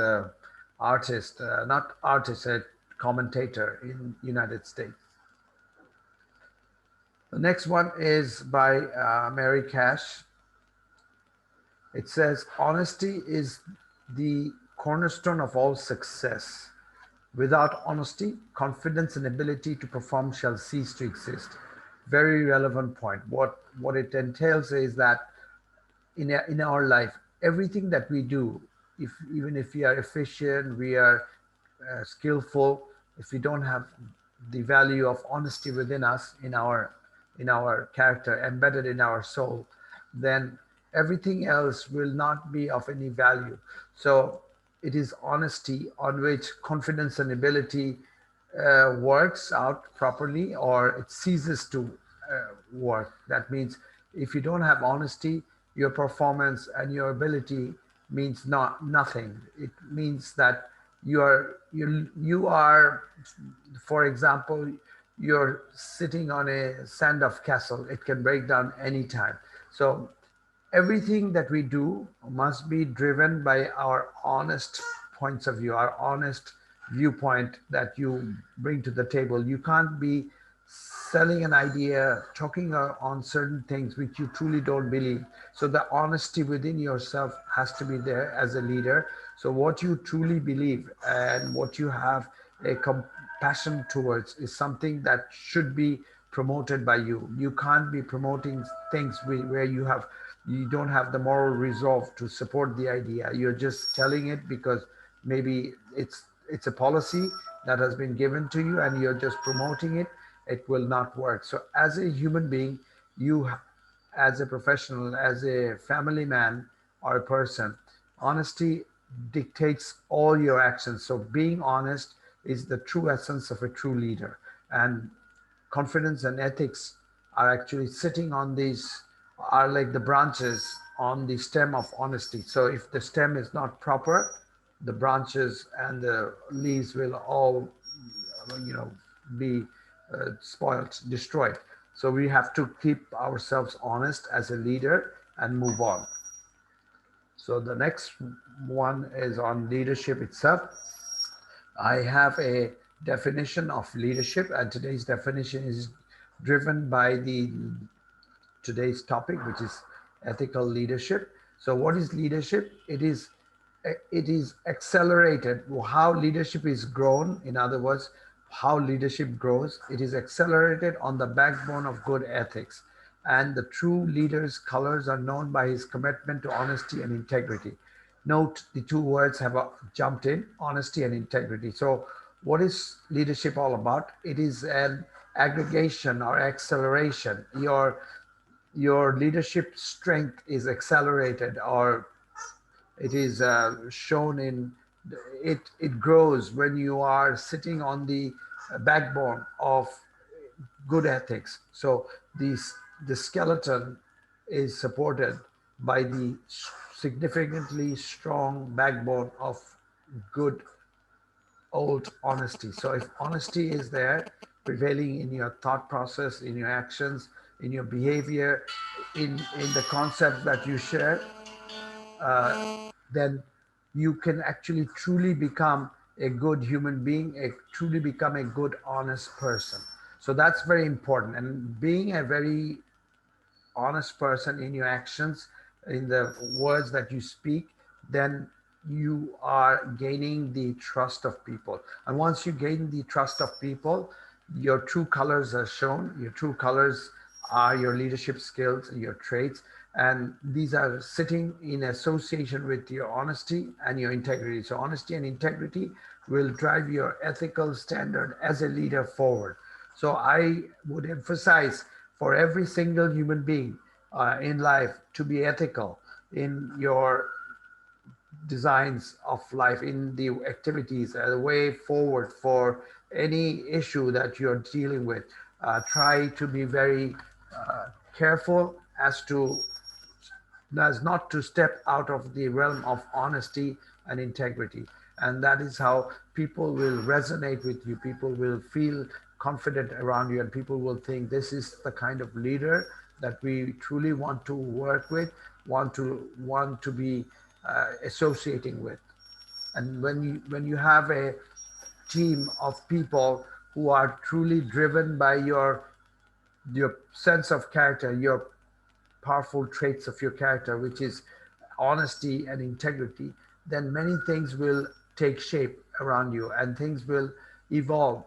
artist, not artist, a commentator in United States. The next one is by Mary Cash. It says, honesty is the cornerstone of all success. Without honesty, confidence and ability to perform shall cease to exist. Very relevant point. What it entails is that in our life, everything that we do, if even if we are efficient, we are skillful, if we don't have the value of honesty within us, in our character, embedded in our soul, then everything else will not be of any value. So it is honesty on which confidence and ability works out properly, or it ceases to work. That means if you don't have honesty, your performance and your ability means nothing. It means that you are, for example, you're sitting on a sand of castle. It can break down anytime. So everything that we do must be driven by our honest points of view, our honest viewpoint that you bring to the table. You can't be selling an idea, talking on certain things which you truly don't believe. So the honesty within yourself has to be there as a leader. So what you truly believe and what you have a compassion towards is something that should be promoted by you. You can't be promoting things where you don't have the moral resolve to support the idea. You're just telling it because maybe it's a policy that has been given to you and you're just promoting it. It will not work. So as a human being, you as a professional, as a family man or a person, honesty dictates all your actions. So being honest is the true essence of a true leader. And confidence and ethics are actually sitting on these, are like the branches on the stem of honesty. So if the stem is not proper, the branches and the leaves will all, you know, be spoiled, destroyed. So we have to keep ourselves honest as a leader and move on. So the next one is on leadership itself. I have a definition of leadership, and today's definition is driven by the today's topic, which is ethical leadership. So, what is leadership? It is accelerated. How leadership is grown, in other words, how leadership grows. It is accelerated on the backbone of good ethics, and the true leader's colors are known by his commitment to honesty and integrity. Note the two words have jumped in: honesty and integrity. So, what is leadership all about? It is an aggregation or acceleration. Your leadership strength is accelerated, or it is shown in it grows when you are sitting on the backbone of good ethics. So these the skeleton is supported by the significantly strong backbone of good old honesty. So if honesty is there, prevailing in your thought process, in your actions, in your behavior, in the concepts that you share, then you can actually truly become a good human being, truly become a good, honest person. So that's very important. And being a very honest person in your actions, in the words that you speak, then you are gaining the trust of people. And once you gain the trust of people, your true colors are shown. Your true colors are your leadership skills, your traits, and these are sitting in association with your honesty and your integrity. So, honesty and integrity will drive your ethical standard as a leader forward. So, I would emphasize for every single human being in life to be ethical in your designs of life, in the activities, a way forward for any issue that you're dealing with. Try to be very careful as not to step out of the realm of honesty and integrity. And that is how people will resonate with you. People will feel confident around you, and people will think this is the kind of leader that we truly want to work with, want to be associating with. And when you have a team of people who are truly driven by your sense of character, your powerful traits of your character, which is honesty and integrity, then many things will take shape around you and things will evolve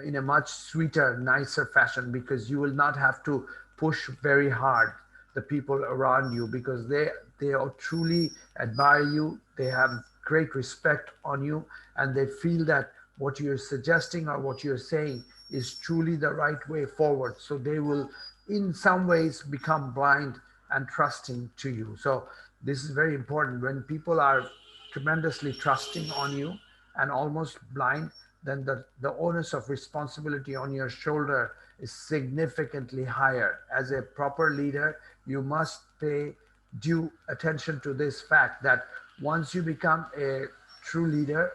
in a much sweeter, nicer fashion, because you will not have to push very hard the people around you, because they are truly admire you, they have great respect on you, and they feel that what you're suggesting or what you're saying is truly the right way forward. So they will in some ways become blind and trusting to you. So this is very important. When people are tremendously trusting on you and almost blind, then the onus of responsibility on your shoulder is significantly higher. As a proper leader, you must pay due attention to this fact that once you become a true leader,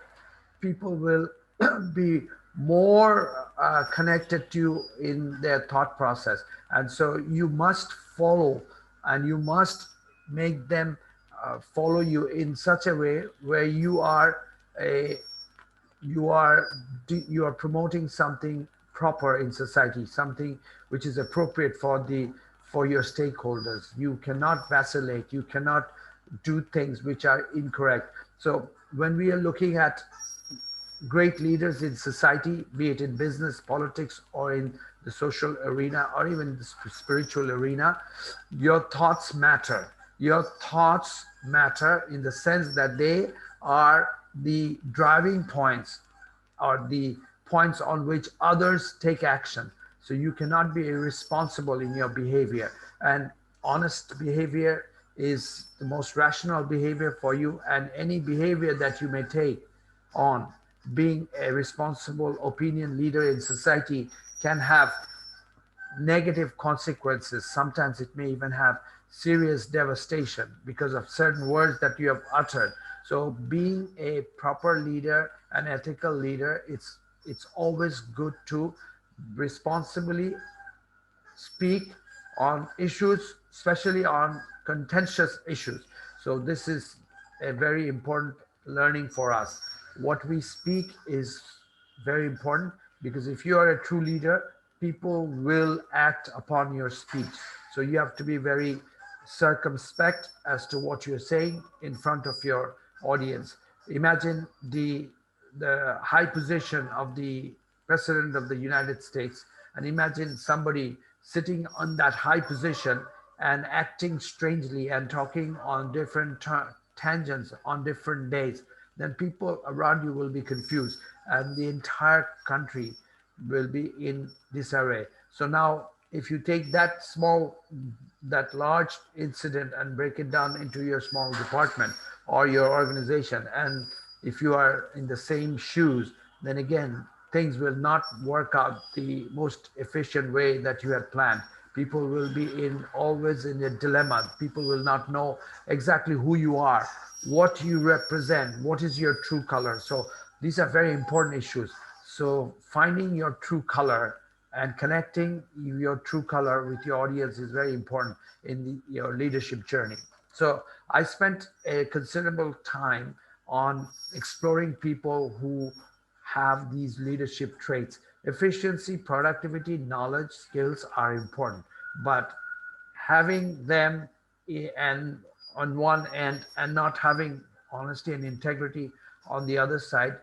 people will be more connected to you in their thought process. And so you must follow and you must make them follow you in such a way where a you are you are promoting something proper in society, something which is appropriate for your stakeholders. You cannot vacillate, you cannot do things which are incorrect. So when we are looking at great leaders in society, be it in business, politics, or in the social arena, or even the spiritual arena, your thoughts matter. Your thoughts matter in the sense that they are the driving points or the points on which others take action. So you cannot be irresponsible in your behavior. And honest behavior is the most rational behavior for you, and any behavior that you may take on being a responsible opinion leader in society can have negative consequences. Sometimes it may even have serious devastation because of certain words that you have uttered. So being a proper leader, an ethical leader, it's always good to responsibly speak on issues, especially on contentious issues. So this is a very important learning for us. What we speak is very important, because if you are a true leader, people will act upon your speech. So you have to be very circumspect as to what you're saying in front of your audience. Imagine the high position of the president of the United States, and imagine somebody sitting on that high position and acting strangely and talking on different tangents on different days. Then people around you will be confused, and the entire country will be in disarray. So now, if you take that large incident and break it down into your small department or your organization, and if you are in the same shoes, then again, things will not work out the most efficient way that you had planned. People will be in always in a dilemma. People will not know exactly who you are, what you represent, what is your true color. So these are very important issues. So finding your true color and connecting your true color with your audience is very important in your leadership journey. So I spent a considerable time on exploring people who have these leadership traits. Efficiency, productivity, knowledge, skills are important, but having them and on one end and not having honesty and integrity on the other side,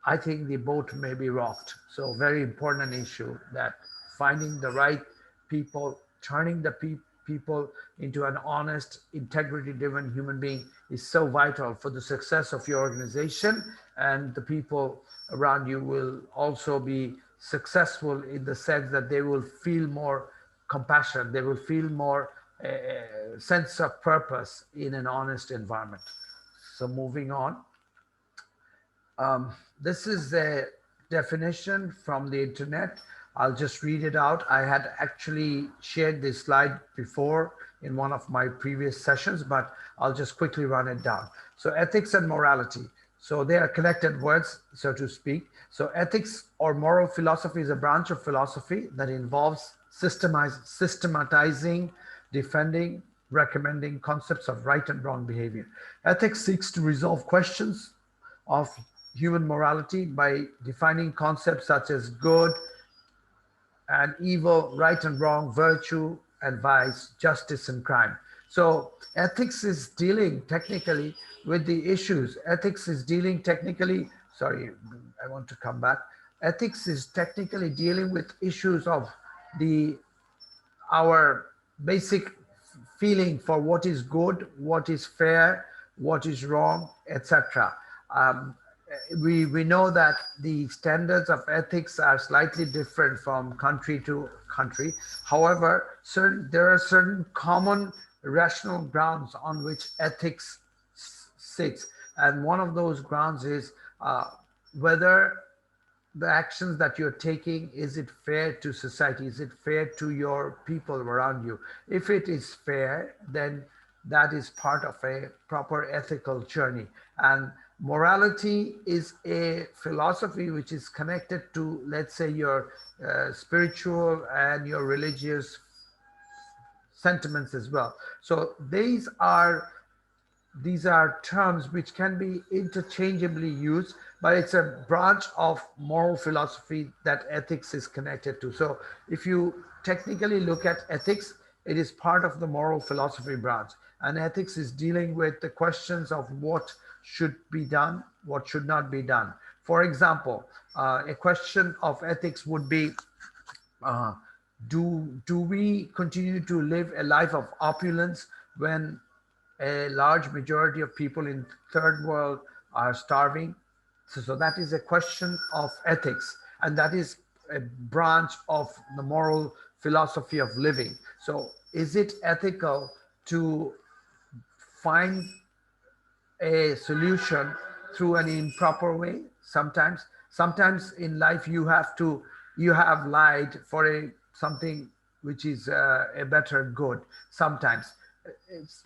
I think the boat may be rocked. So very important issue that finding the right people, turning the people into an honest, integrity-driven human being is so vital for the success of your organization, and the people around you will also be successful in the sense that they will feel more compassion, they will feel more sense of purpose in an honest environment. So moving on, this is a definition from the internet. I'll just read it out. I had actually shared this slide before in one of my previous sessions, but I'll just quickly run it down. So, ethics and morality. So, they are connected words, so to speak. So, ethics or moral philosophy is a branch of philosophy that involves systematizing, defending, recommending concepts of right and wrong behavior. Ethics seeks to resolve questions of human morality by defining concepts such as good and evil, right and wrong, virtue and vice, justice and crime. So, ethics is dealing technically with the issues. Ethics is dealing technically, sorry, I want to come back. Ethics is technically dealing with issues of the our basic feeling for what is good, what is fair, what is wrong, etc. Um, we know that the standards of ethics are slightly different from country to country. However, there are certain common rational grounds on which ethics sits, and one of those grounds is whether the actions that you're taking, is it fair to society, is it fair to your people around you? If it is fair, then that is part of a proper ethical journey. And morality is a philosophy which is connected to, let's say, your spiritual and your religious sentiments as well. So these are these are terms which can be interchangeably used, but it's a branch of moral philosophy that ethics is connected to. So, if you technically look at ethics, it is part of the moral philosophy branch. And ethics is dealing with the questions of what should be done, what should not be done. For example, a question of ethics would be, uh, do we continue to live a life of opulence when a large majority of people in third world are starving? So that is a question of ethics, and that is a branch of the moral philosophy of living. So is it ethical to find a solution through an improper way? Sometimes in life you have lied for a something which is a better good. Sometimes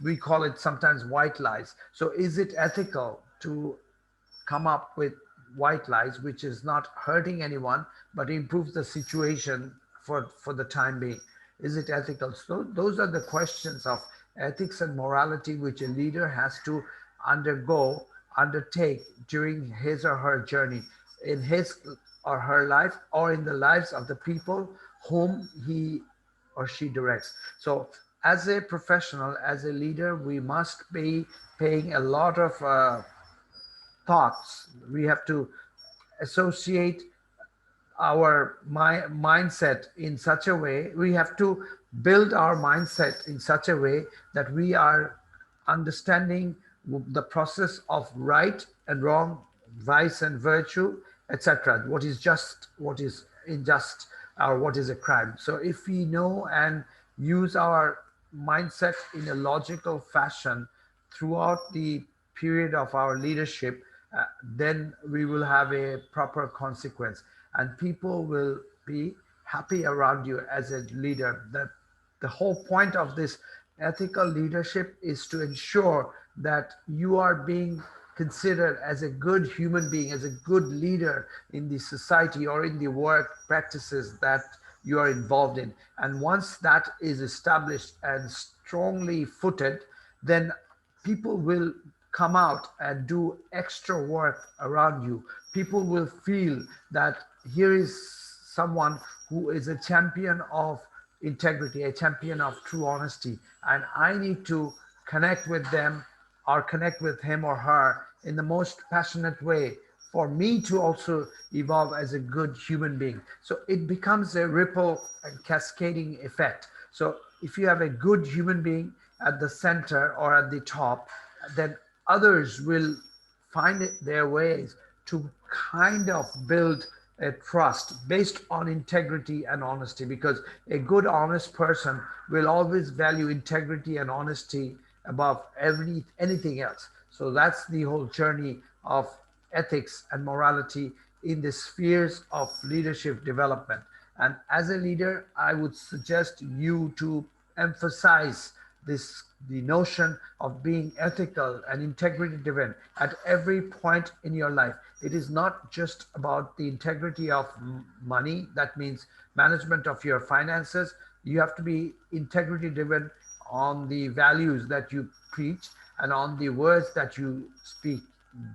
we call it sometimes white lies. So is it ethical to come up with white lies, which is not hurting anyone but improves the situation for the time being? Is it ethical? So those are the questions of ethics and morality which a leader has to undertake during his or her journey in his or her life, or in the lives of the people whom he or she directs. So as a professional, as a leader, we must be paying a lot of thoughts. We have to associate our mindset in such a way. We have to build our mindset in such a way that we are understanding the process of right and wrong, vice and virtue, etc. What is just, what is unjust, or what is a crime. So if we know and use our mindset in a logical fashion throughout the period of our leadership, then we will have a proper consequence, and people will be happy around you as a leader. That the whole point of this ethical leadership is to ensure that you are being considered as a good human being, as a good leader in the society or in the work practices that you are involved in. And once that is established and strongly footed, then people will come out and do extra work around you. People will feel that here is someone who is a champion of integrity, a champion of true honesty, and I need to connect with them or connect with him or her in the most passionate way for me to also evolve as a good human being. So it becomes a ripple and cascading effect. So if you have a good human being at the center or at the top, then others will find their ways to kind of build a trust based on integrity and honesty, because a good honest person will always value integrity and honesty above anything else. So that's the whole journey of ethics and morality in the spheres of leadership development. And as a leader, I would suggest you to emphasize this the notion of being ethical and integrity driven at every point in your life. It is not just about the integrity of money, that means management of your finances. You have to be integrity driven on the values that you preach and on the words that you speak.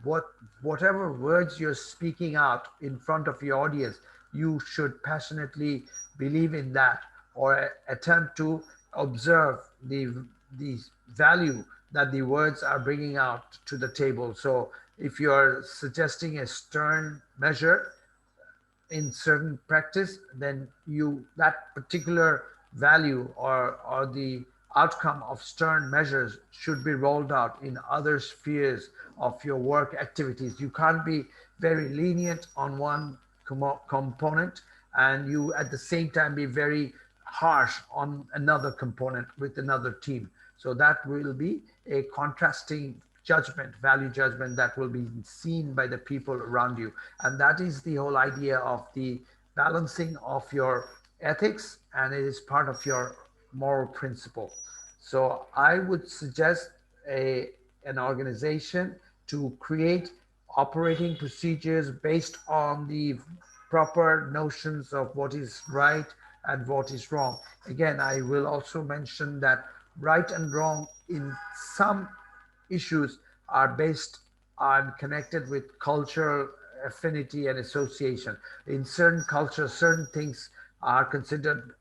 what Whatever words you're speaking out in front of your audience, you should passionately believe in that, or attempt to observe the value that the words are bringing out to the table. So if you're suggesting a stern measure in certain practice, then you that particular value or the outcome of stern measures should be rolled out in other spheres of your work activities. You can't be very lenient on one component and you at the same time be very harsh on another component with another team. So that will be a contrasting judgment, value judgment that will be seen by the people around you. And that is the whole idea of the balancing of your ethics, and it is part of your moral principle. So I would suggest a an organization to create operating procedures based on the proper notions of what is right and what is wrong. Again, I will also mention that right and wrong in some issues are based on connected with cultural affinity and association. In certain cultures, certain things are considered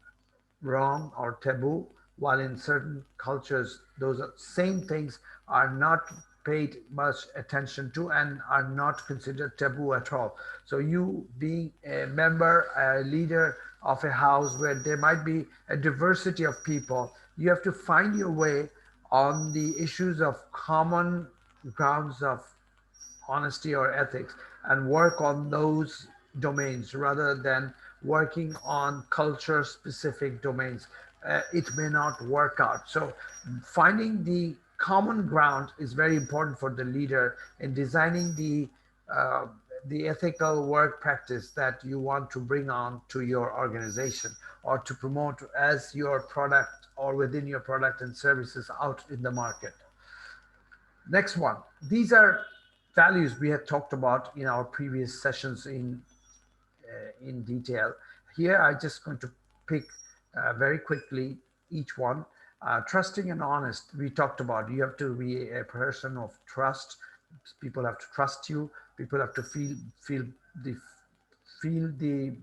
wrong or taboo, while in certain cultures, those same things are not paid much attention to and are not considered taboo at all. So, you being a member, a leader of a house where there might be a diversity of people, you have to find your way on the issues of common grounds of honesty or ethics and work on those domains rather than working on culture specific domains. It may not work out. So, finding the common ground is very important for the leader in designing uh, the ethical work practice that you want to bring on to your organization or to promote as your product or within your product and services out in the market. Next one. These are values we had talked about in our previous sessions in detail. Here, I'm just going to pick very quickly each one. Trusting and honest. We talked about. You have to be a person of trust. People have to trust you. People have to the feel the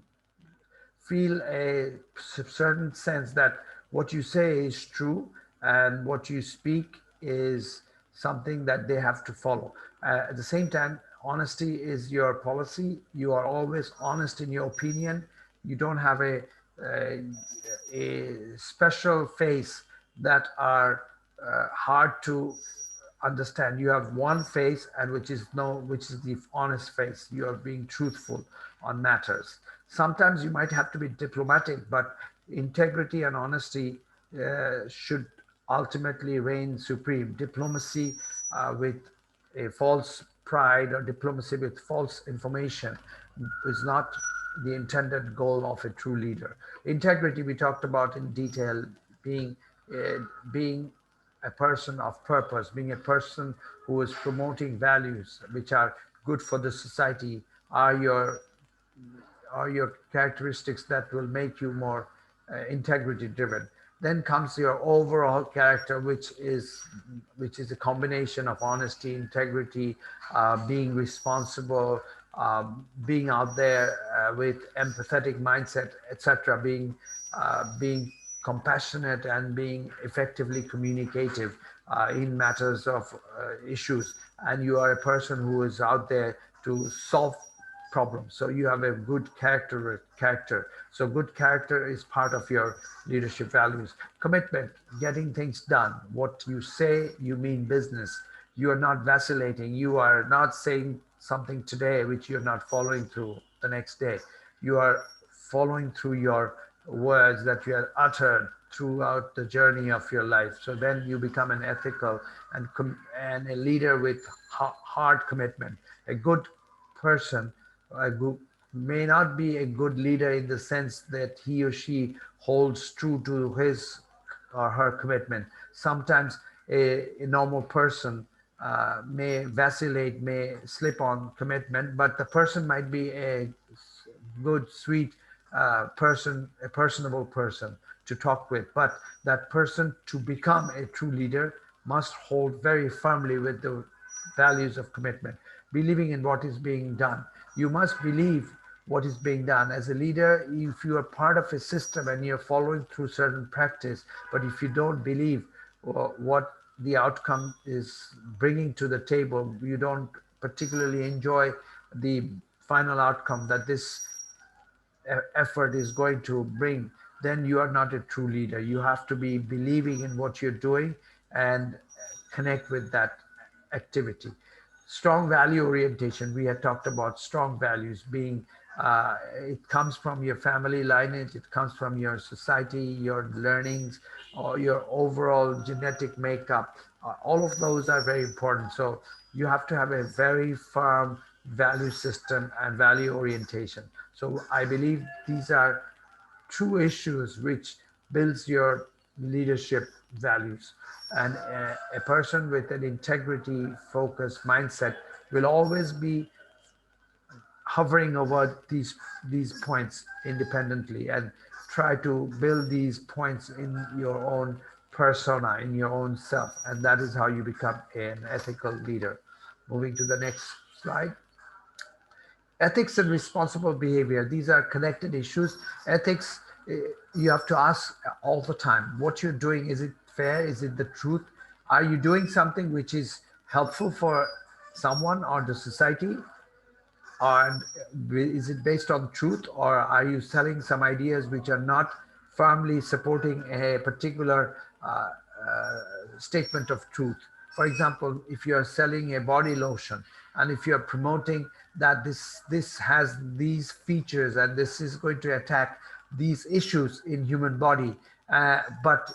feel a certain sense that what you say is true and what you speak is something that they have to follow. At the same time, honesty is your policy. You are always honest in your opinion. You don't have a, a special face that are hard to understand. You have one face, and which is the honest face. You are being truthful on matters. Sometimes you might have to be diplomatic, but integrity and honesty should ultimately reign supreme. Diplomacy with a false pride or diplomacy with false information is not the intended goal of a true leader. Integrity we talked about in detail, being uh, being a person of purpose, being a person who is promoting values which are good for the society, are your characteristics that will make you more integrity driven. Then comes your overall character, which is a combination of honesty, integrity, being responsible, being out there with empathetic mindset, etc. Being compassionate and being effectively communicative in matters of issues. And you are a person who is out there to solve problems. So you have a good character. So good character is part of your leadership values. Commitment, getting things done. What you say, you mean business. You are not vacillating. You are not saying something today which you're not following through the next day. You are following through your words that you have uttered throughout the journey of your life. So then you become an ethical and a leader with hard commitment. A good person who may not be a good leader in the sense that he or she holds true to his or her commitment. Sometimes a normal person may vacillate, may slip on commitment, but the person might be a good, sweet person, a personable person to talk with. But that person to become a true leader must hold very firmly with the values of commitment, believing in what is being done. You must believe what is being done. As a leader, if you are part of a system and you're following through certain practice, but if you don't believe what the outcome is bringing to the table, you don't particularly enjoy the final outcome that this effort is going to bring, then you are not a true leader. You have to be believing in what you're doing and connect with that activity. Strong value orientation. We had talked about strong values being, it comes from your family lineage, it comes from your society, your learnings, or your overall genetic makeup. All of those are very important. So you have to have a very firm value system and value orientation. So I believe these are true issues which builds your leadership values. And a person with an integrity focused mindset will always be hovering over these points independently and try to build these points in your own persona, in your own self, and that is how you become an ethical leader. Moving to the next slide. Ethics and responsible behavior, these are connected issues. Ethics, eh, you have to ask all the time, what you're doing, is it fair, is it the truth, are you doing something which is helpful for someone or the society, and is it based on truth, or are you selling some ideas which are not firmly supporting a particular statement of truth? For example, if you are selling a body lotion and if you are promoting that this has these features and this is going to attack these issues in human body, but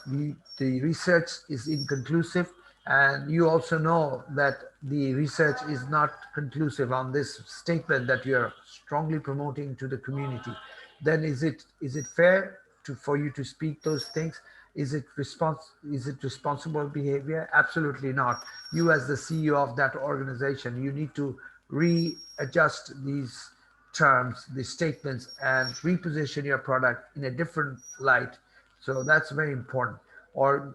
the research is inconclusive, and you also know that the research is not conclusive on this statement that you are strongly promoting to the community, then is it fair to for you to speak those things? Is it responsible behavior? Absolutely not. You, as the CEO of that organization, you need to readjust these terms, these statements, and reposition your product in a different light. So that's very important. Or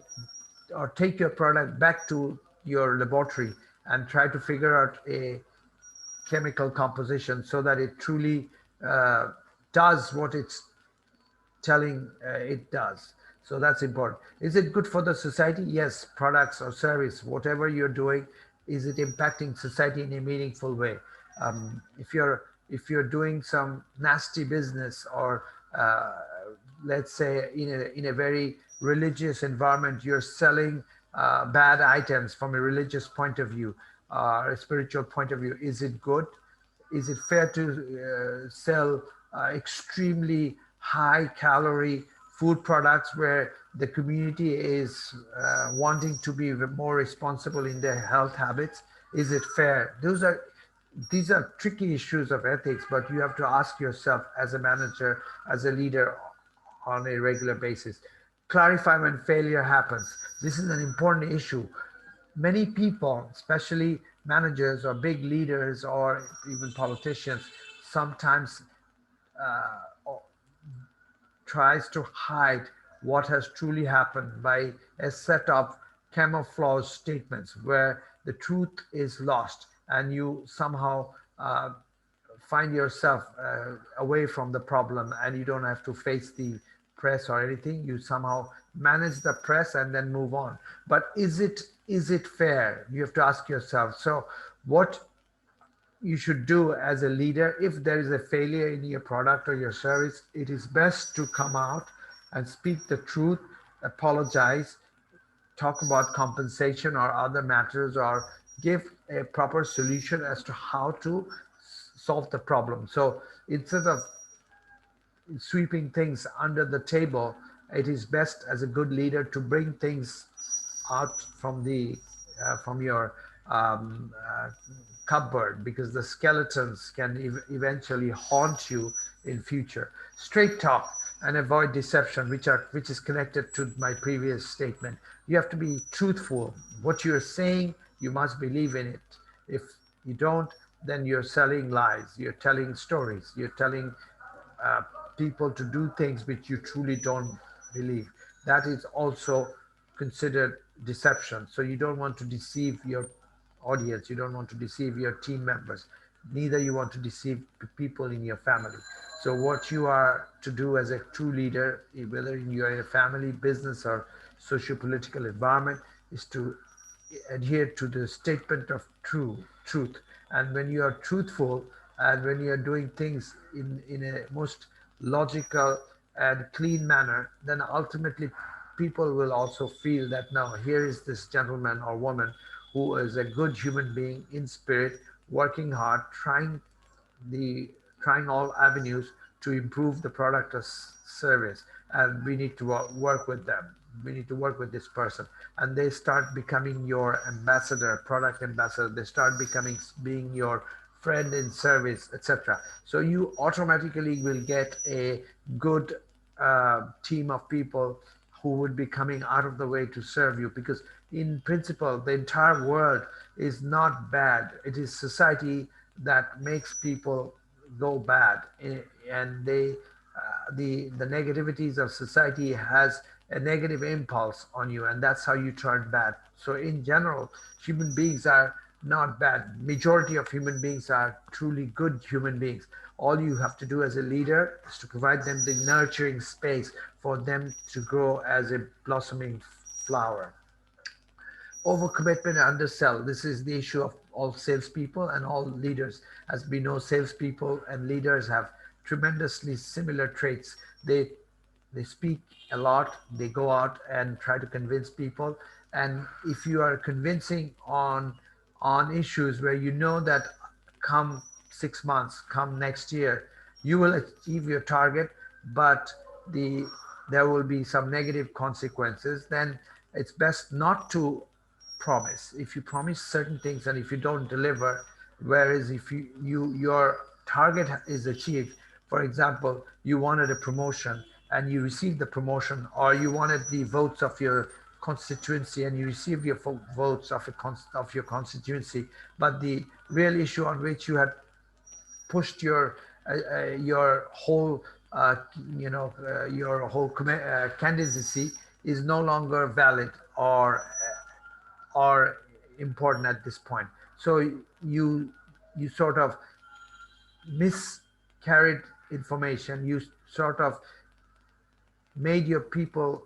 or take your product back to your laboratory and try to figure out a chemical composition so that it truly uh, does what it's telling it does. So that's important. Is it good for the society? Yes. Products or service, whatever you're doing, is it impacting society in a meaningful way? If you're doing some nasty business, or uh, let's say in a very religious environment, you're selling bad items from a religious point of view, a spiritual point of view, is it good? Is it fair to sell extremely high calorie food products where the community is wanting to be more responsible in their health habits? Is it fair? These are tricky issues of ethics, but you have to ask yourself as a manager, as a leader, on a regular basis. Clarify when failure happens. This is an important issue. Many people, especially managers or big leaders or even politicians, sometimes tries to hide what has truly happened by a set of camouflage statements where the truth is lost, and you somehow find yourself away from the problem, and you don't have to face the press or anything. You somehow manage the press and then move on. But is it fair? You have to ask yourself. So what you should do as a leader, if there is a failure in your product or your service, it is best to come out and speak the truth, apologize, talk about compensation or other matters, or give a proper solution as to how to solve the problem. So instead of sweeping things under the table, it is best as a good leader to bring things out from your um, uh, cupboard, because the skeletons can eventually haunt you in future. Straight talk and avoid deception, which is connected to my previous statement. You have to be truthful. What you're saying, you must believe in it. If you don't, then you're selling lies. You're telling stories. You're telling uh, people to do things which you truly don't believe. That is also considered deception. So you don't want to deceive your audience. You don't want to deceive your team members. Neither you want to deceive people in your family. So what you are to do as a true leader, whether you're in a family, business, or socio-political environment, is to adhere to the statement of truth. And when you are truthful, and when you are doing things in a most logical and clean manner, then ultimately people will also feel that now here is this gentleman or woman who is a good human being in spirit, working hard, the trying all avenues to improve the product or service, and we need to work with them. We need to work with this person, and they start becoming your ambassador, product ambassador. They start becoming being your friend in service, etc. So you automatically will get a good team of people who would be coming out of the way to serve you, because in principle the entire world is not bad. It is society that makes people go bad, and the negativities of society has a negative impulse on you, and that's how you turn bad. So in general, human beings are not bad. Majority of human beings are truly good human beings. All you have to do as a leader is to provide them the nurturing space for them to grow as a blossoming flower. Overcommitment and undersell. This is the issue of all salespeople and all leaders. As we know, salespeople and leaders have tremendously similar traits. They speak a lot. They go out and try to convince people. And if you are convincing on issues where you know that come 6 months, come next year, you will achieve your target, but the there will be some negative consequences, then it's best not to promise. If you promise certain things and if you don't deliver, whereas if your target is achieved, for example, you wanted a promotion and you received the promotion, or you wanted the votes of your constituency and you received your votes of your constituency, but the real issue on which you had pushed your whole candidacy is no longer valid or important at this point. So you you sort of miscarried information. You sort of made your people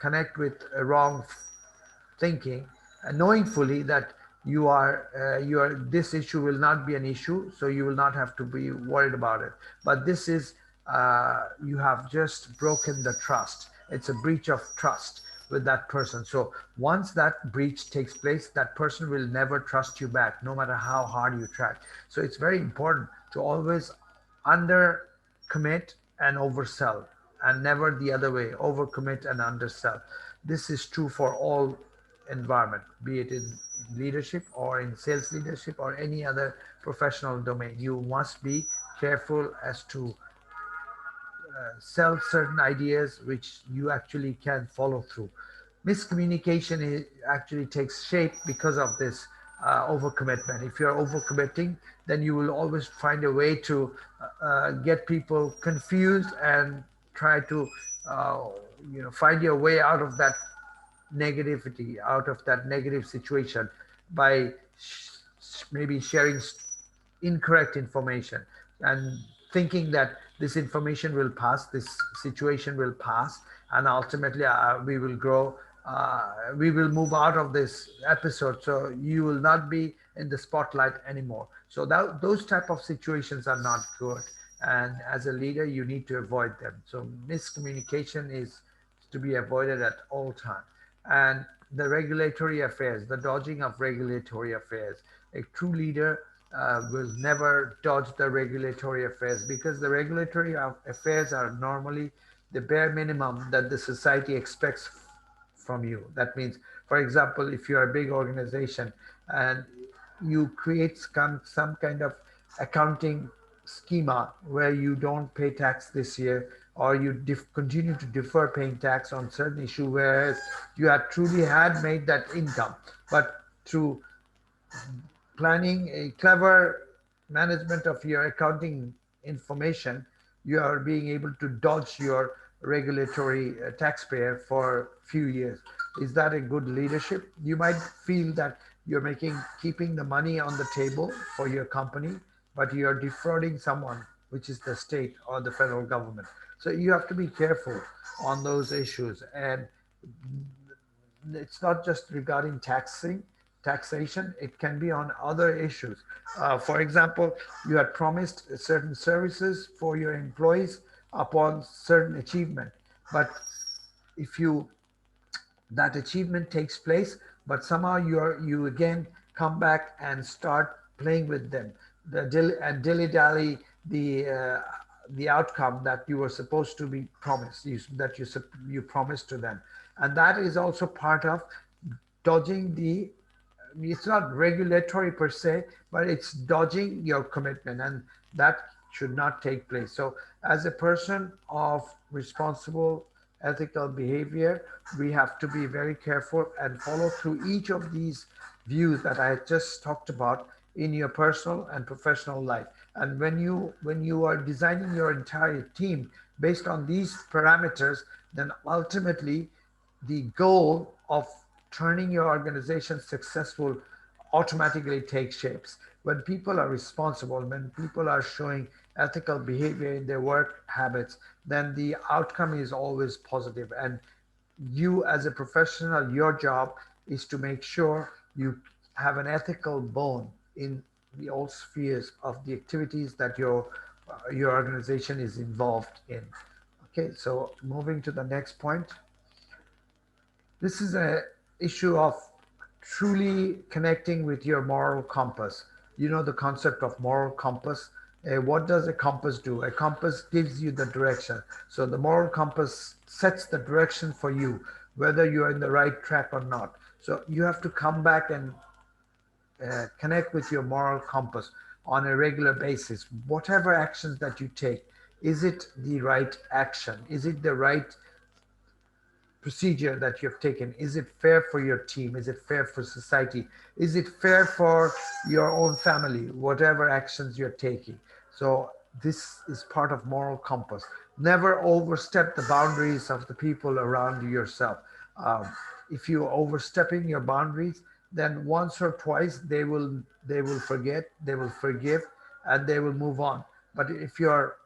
connect with a wrong thinking, knowing fully that you are this issue will not be an issue, so you will not have to be worried about it. But this is you have just broken the trust. It's a breach of trust with that person. So once that breach takes place, that person will never trust you back, no matter how hard you try. So it's very important to always under commit and oversell, and never the other way, overcommit and undersell. This is true for all environment, be it in leadership or in sales leadership or any other professional domain. You must be careful as to sell certain ideas which you actually can follow through. Miscommunication actually takes shape because of this overcommitment. If you're overcommitting, then you will always find a way to get people confused and try to uh, find your way out of that negativity, out of that negative situation by maybe sharing incorrect information and thinking that this information will pass, this situation will pass, and ultimately we will grow. We will move out of this episode, so you will not be in the spotlight anymore. So those type of situations are not good, and as a leader, you need to avoid them. So miscommunication is to be avoided at all time. And the regulatory affairs, the dodging of regulatory affairs. A true leader will never dodge the regulatory affairs, because the regulatory affairs are normally the bare minimum that the society expects from you. That means, for example, if you're a big organization and you create some kind of accounting schema where you don't pay tax this year, or you continue to defer paying tax on certain issue, whereas you had truly had made that income, but through planning a clever management of your accounting information, you are being able to dodge your regulatory taxpayer for few years. Is that a good leadership? You might feel that you're keeping the money on the table for your company, but you are defrauding someone, which is the state or the federal government. So you have to be careful on those issues. And it's not just regarding taxation, it can be on other issues. For example, you had promised certain services for your employees upon certain achievement, but if you that achievement takes place, but somehow you again come back and start playing with them, and dilly dally the outcome that you were supposed to be promised, you promised to them, and that is also part of dodging the, it's not regulatory per se, but it's dodging your commitment, and that should not take place. So, as a person of responsible, ethical behavior, we have to be very careful and follow through each of these views that I just talked about in your personal and professional life. And when you are designing your entire team based on these parameters, then ultimately the goal of turning your organization successful automatically takes shapes. When people are responsible, when people are showing ethical behavior in their work habits, then the outcome is always positive. And you, as a professional, your job is to make sure you have an ethical bone in the all spheres of the activities that your organization is involved in. Okay, so moving to the next point, this is a issue of truly connecting with your moral compass. You know the concept of moral compass. What does a compass do? A compass gives you the direction. So the moral compass sets the direction for you, whether you are in the right track or not. So you have to come back and connect with your moral compass on a regular basis. Whatever actions that you take, is it the right action? Is it the right procedure that you have taken? Is it fair for your team? Is it fair for society? Is it fair for your own family? Whatever actions you're taking. So this is part of moral compass. Never overstep the boundaries of the people around yourself. Um, if you are overstepping your boundaries, then once or twice they will forget, they will forgive, and they will move on. But if you are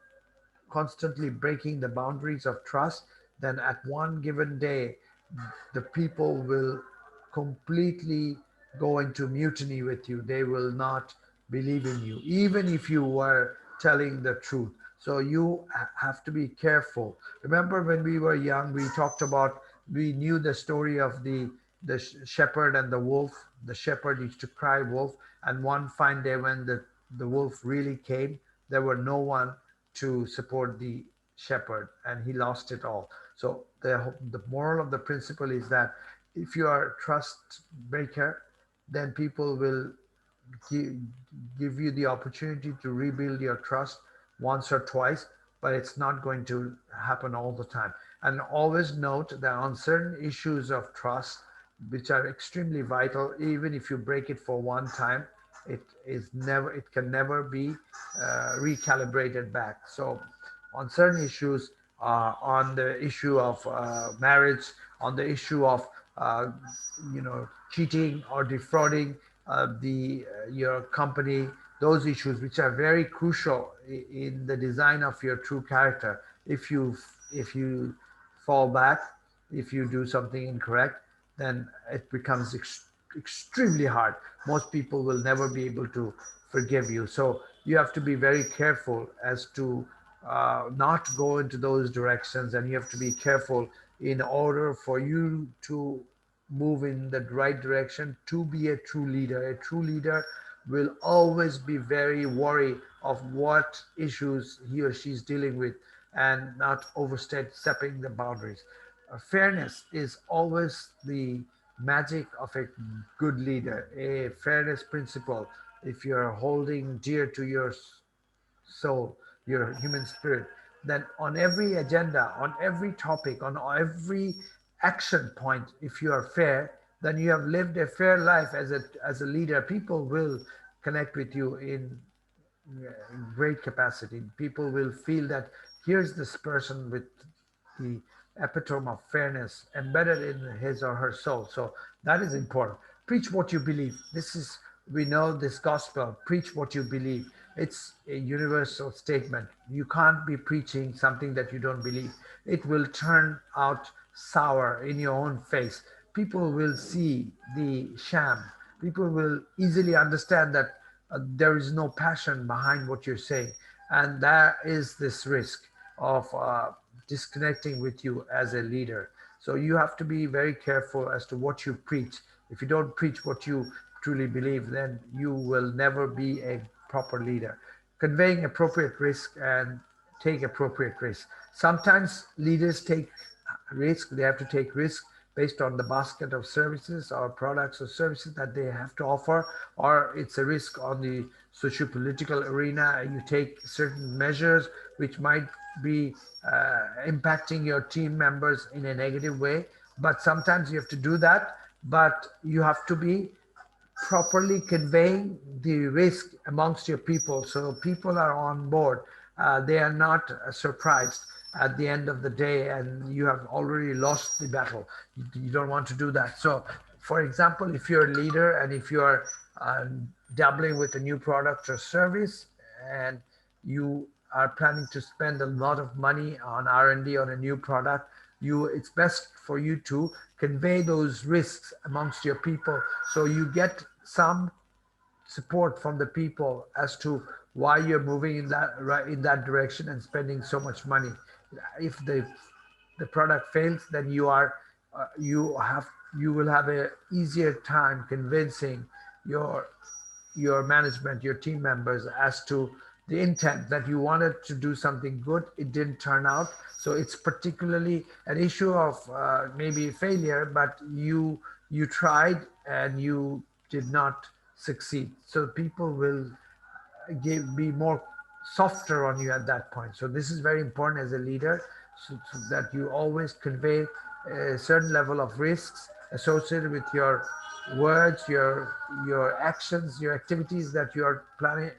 constantly breaking the boundaries of trust, then at one given day, the people will completely go into mutiny with you. They will not believe in you, even if you were telling the truth. So you have to be careful. Remember when we were young, we knew the story of the shepherd and the wolf. The shepherd used to cry wolf, and one fine day when the wolf really came, there were no one to support the shepherd, and he lost it all. So the moral of the principle is that if you are a trust breaker, then people will give, give you the opportunity to rebuild your trust once or twice, but it's not going to happen all the time. And always note that on certain issues of trust, which are extremely vital, even if you break it for one time, it can never be recalibrated back. So on certain issues, on the issue of marriage, on the issue of uh, cheating or defrauding the your company, those issues which are very crucial in the design of your true character. If you fall back, if you do something incorrect, then it becomes extremely hard. Most people will never be able to forgive you. So you have to be very careful as to not go into those directions, and you have to be careful in order for you to move in the right direction to be a true leader. A true leader will always be very worried of what issues he or she is dealing with and not overstepping the boundaries. Fairness is always the magic of a good leader. A fairness principle, if you're holding dear to your soul, your human spirit, then on every agenda, on every topic, on every action point, if you are fair, then you have lived a fair life as a leader. People will connect with you in great capacity. People will feel that here's this person with the epitome of fairness embedded in his or her soul. So that is important. Preach what you believe. We know this gospel. Preach what you believe. It's a universal statement. You can't be preaching something that you don't believe. It will turn out sour in your own face. People will see the sham. People will easily understand that there is no passion behind what you're saying. And there is this risk of disconnecting with you as a leader. So you have to be very careful as to what you preach. If you don't preach what you truly believe, then you will never be a proper leader. Conveying appropriate risk and take appropriate risk. Sometimes leaders take risk, they have to take risk based on the basket of services or products or services that they have to offer, or it's a risk on the socio-political arena. You take certain measures which might be impacting your team members in a negative way, but sometimes you have to do that, but you have to be properly conveying the risk amongst your people so people are on board. They are not surprised. at the end of the day and you have already lost the battle. You don't want to do that. So, for example, if you're a leader and if you're uh, dabbling with a new product or service and you are planning to spend a lot of money on R&D on a new product, it's best for you to convey those risks amongst your people so you get some support from the people as to why you're moving in that right in that direction and spending so much money. If the product fails, then you will have a easier time convincing your your management, your team members as to the intent that you wanted to do something good, it didn't turn out. So it's particularly an issue of maybe failure, but you tried and you did not succeed. So people will be more softer on you at that point. So this is very important as a leader, so that you always convey a certain level of risks associated with your words, your actions, your activities that you are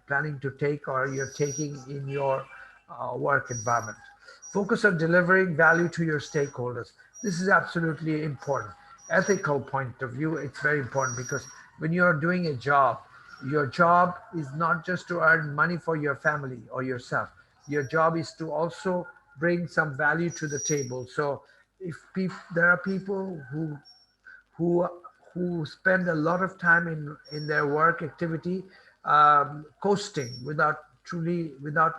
planning to take or you're taking in your work environment. Focus on delivering value to your stakeholders. This is absolutely important. Ethical point of view, it's very important because when you're doing a job, your job is not just to earn money for your family or yourself. Your job is to also bring some value to the table. So if there are people who who spend a lot of time in their work activity coasting without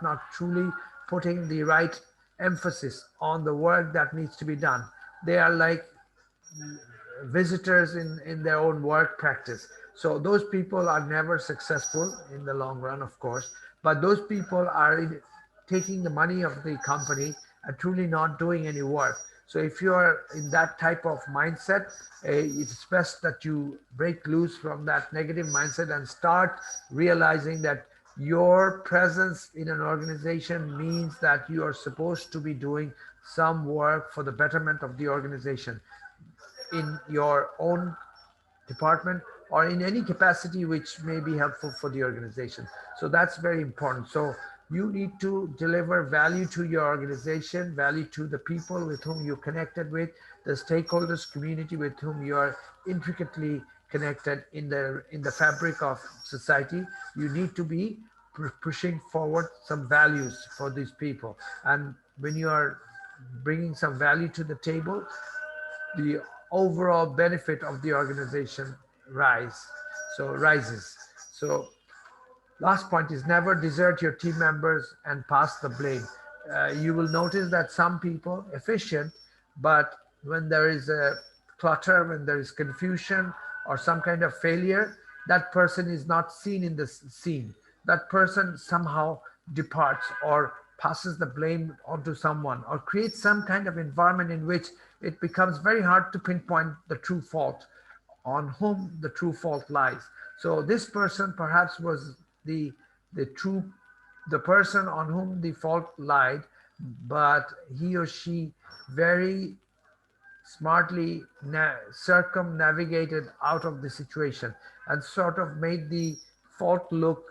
not truly putting the right emphasis on the work that needs to be done. They are like visitors in their own work practice. So those people are never successful in the long run, of course, but those people are taking the money of the company and truly not doing any work. So if you are in that type of mindset, it's best that you break loose from that negative mindset and start realizing that your presence in an organization means that you are supposed to be doing some work for the betterment of the organization in your own department or in any capacity which may be helpful for the organization. So that's very important. So you need to deliver value to your organization, value to the people with whom you connected with, the stakeholders community with whom you are intricately connected in the fabric of society. You need to be pushing forward some values for these people. And when you are bringing some value to the table, the overall benefit of the organization rises. So last point is never desert your team members and pass the blame. You will notice that some people efficient, but when there is a clutter, when there is confusion or some kind of failure, that person is not seen in the scene. That person somehow departs or passes the blame onto someone or creates some kind of environment in which it becomes very hard to pinpoint the true fault, on whom the true fault lies. So this person perhaps was the the true the person on whom the fault lied, but he or she very smartly circumnavigated out of the situation and sort of made the fault look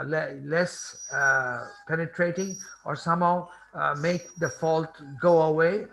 less penetrating or somehow make the fault go away,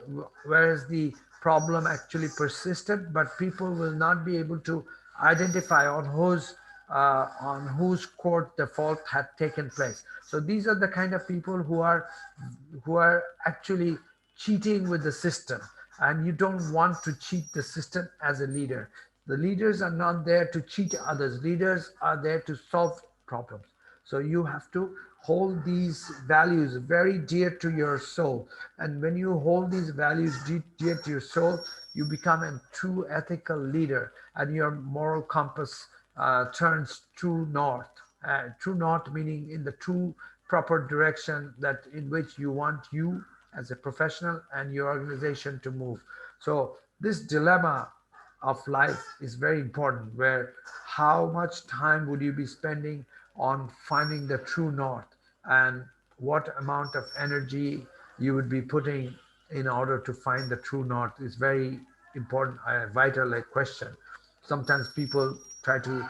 whereas the problem actually persisted, but people will not be able to identify on whose court the fault had taken place. So these are the kind of people who are actually cheating with the system, and you don't want to cheat the system as a leader. The leaders are not there to cheat others. Leaders are there to solve problems. So you have to hold these values very dear to your soul. And when you hold these values dear to your soul, you become a true ethical leader, and your moral compass turns true north. True north meaning in the true proper direction that in which you want you as a professional and your organization to move. So this dilemma of life is very important, where how much time would you be spending on finding the true north, and what amount of energy you would be putting in order to find the true north is very important, vital a question. Sometimes people try to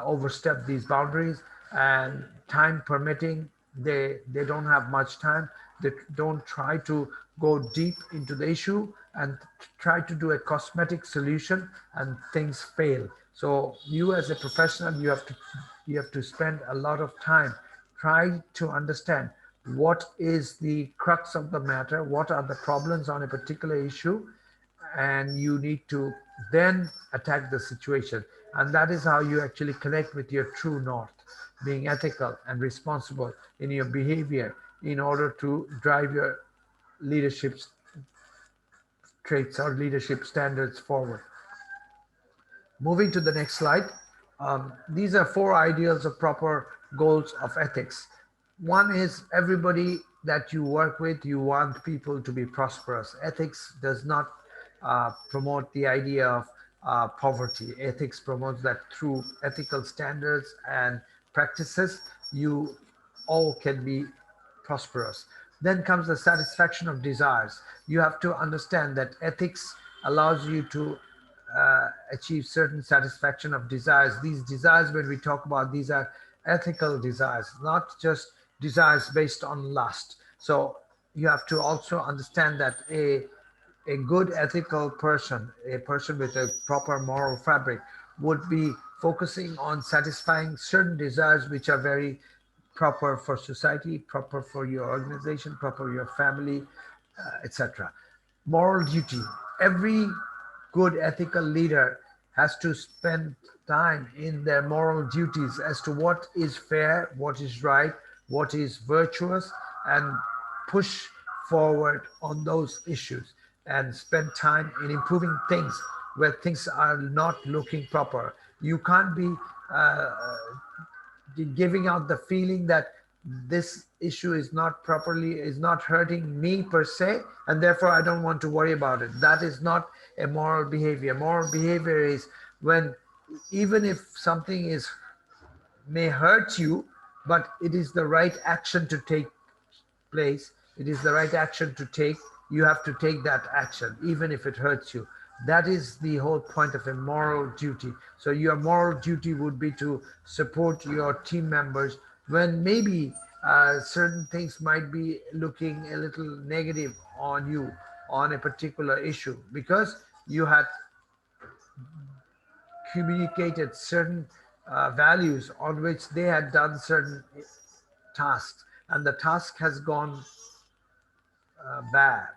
overstep these boundaries, and time permitting, They don't have much time. They don't try to go deep into the issue and try to do a cosmetic solution, and things fail. So you as a professional, you have to spend a lot of time try to understand what is the crux of the matter, what are the problems on a particular issue, and you need to then attack the situation. And that is how you actually connect with your true north, being ethical and responsible in your behavior in order to drive your leadership traits or leadership standards forward. Moving to the next slide. These are four ideals of proper goals of ethics. One is everybody that you work with, you want people to be prosperous. Ethics does not promote the idea of poverty. Ethics promotes that through ethical standards and practices, you all can be prosperous. Then comes the satisfaction of desires. You have to understand that ethics allows you to achieve certain satisfaction of desires. These desires, when we talk about, these are ethical desires, not just desires based on lust. So you have to also understand that a good ethical person, a person with a proper moral fabric, would be focusing on satisfying certain desires which are very proper for society, proper for your organization, proper for your family, etc. Moral duty. Every good ethical leader has to spend time in their moral duties as to what is fair, what is right, what is virtuous, and push forward on those issues and spend time in improving things where things are not looking proper. You can't be uh, giving out the feeling that this issue is not hurting me per se, and therefore I don't want to worry about it. That is not a moral behavior. Moral behavior is when, even if something is may hurt you, but it is the right action to take place, it is the right action to take. You have to take that action, even if it hurts you. That is the whole point of a moral duty. So, your moral duty would be to support your team members when maybe certain things might be looking a little negative on you on a particular issue, because you had communicated certain values on which they had done certain tasks, and the task has gone bad.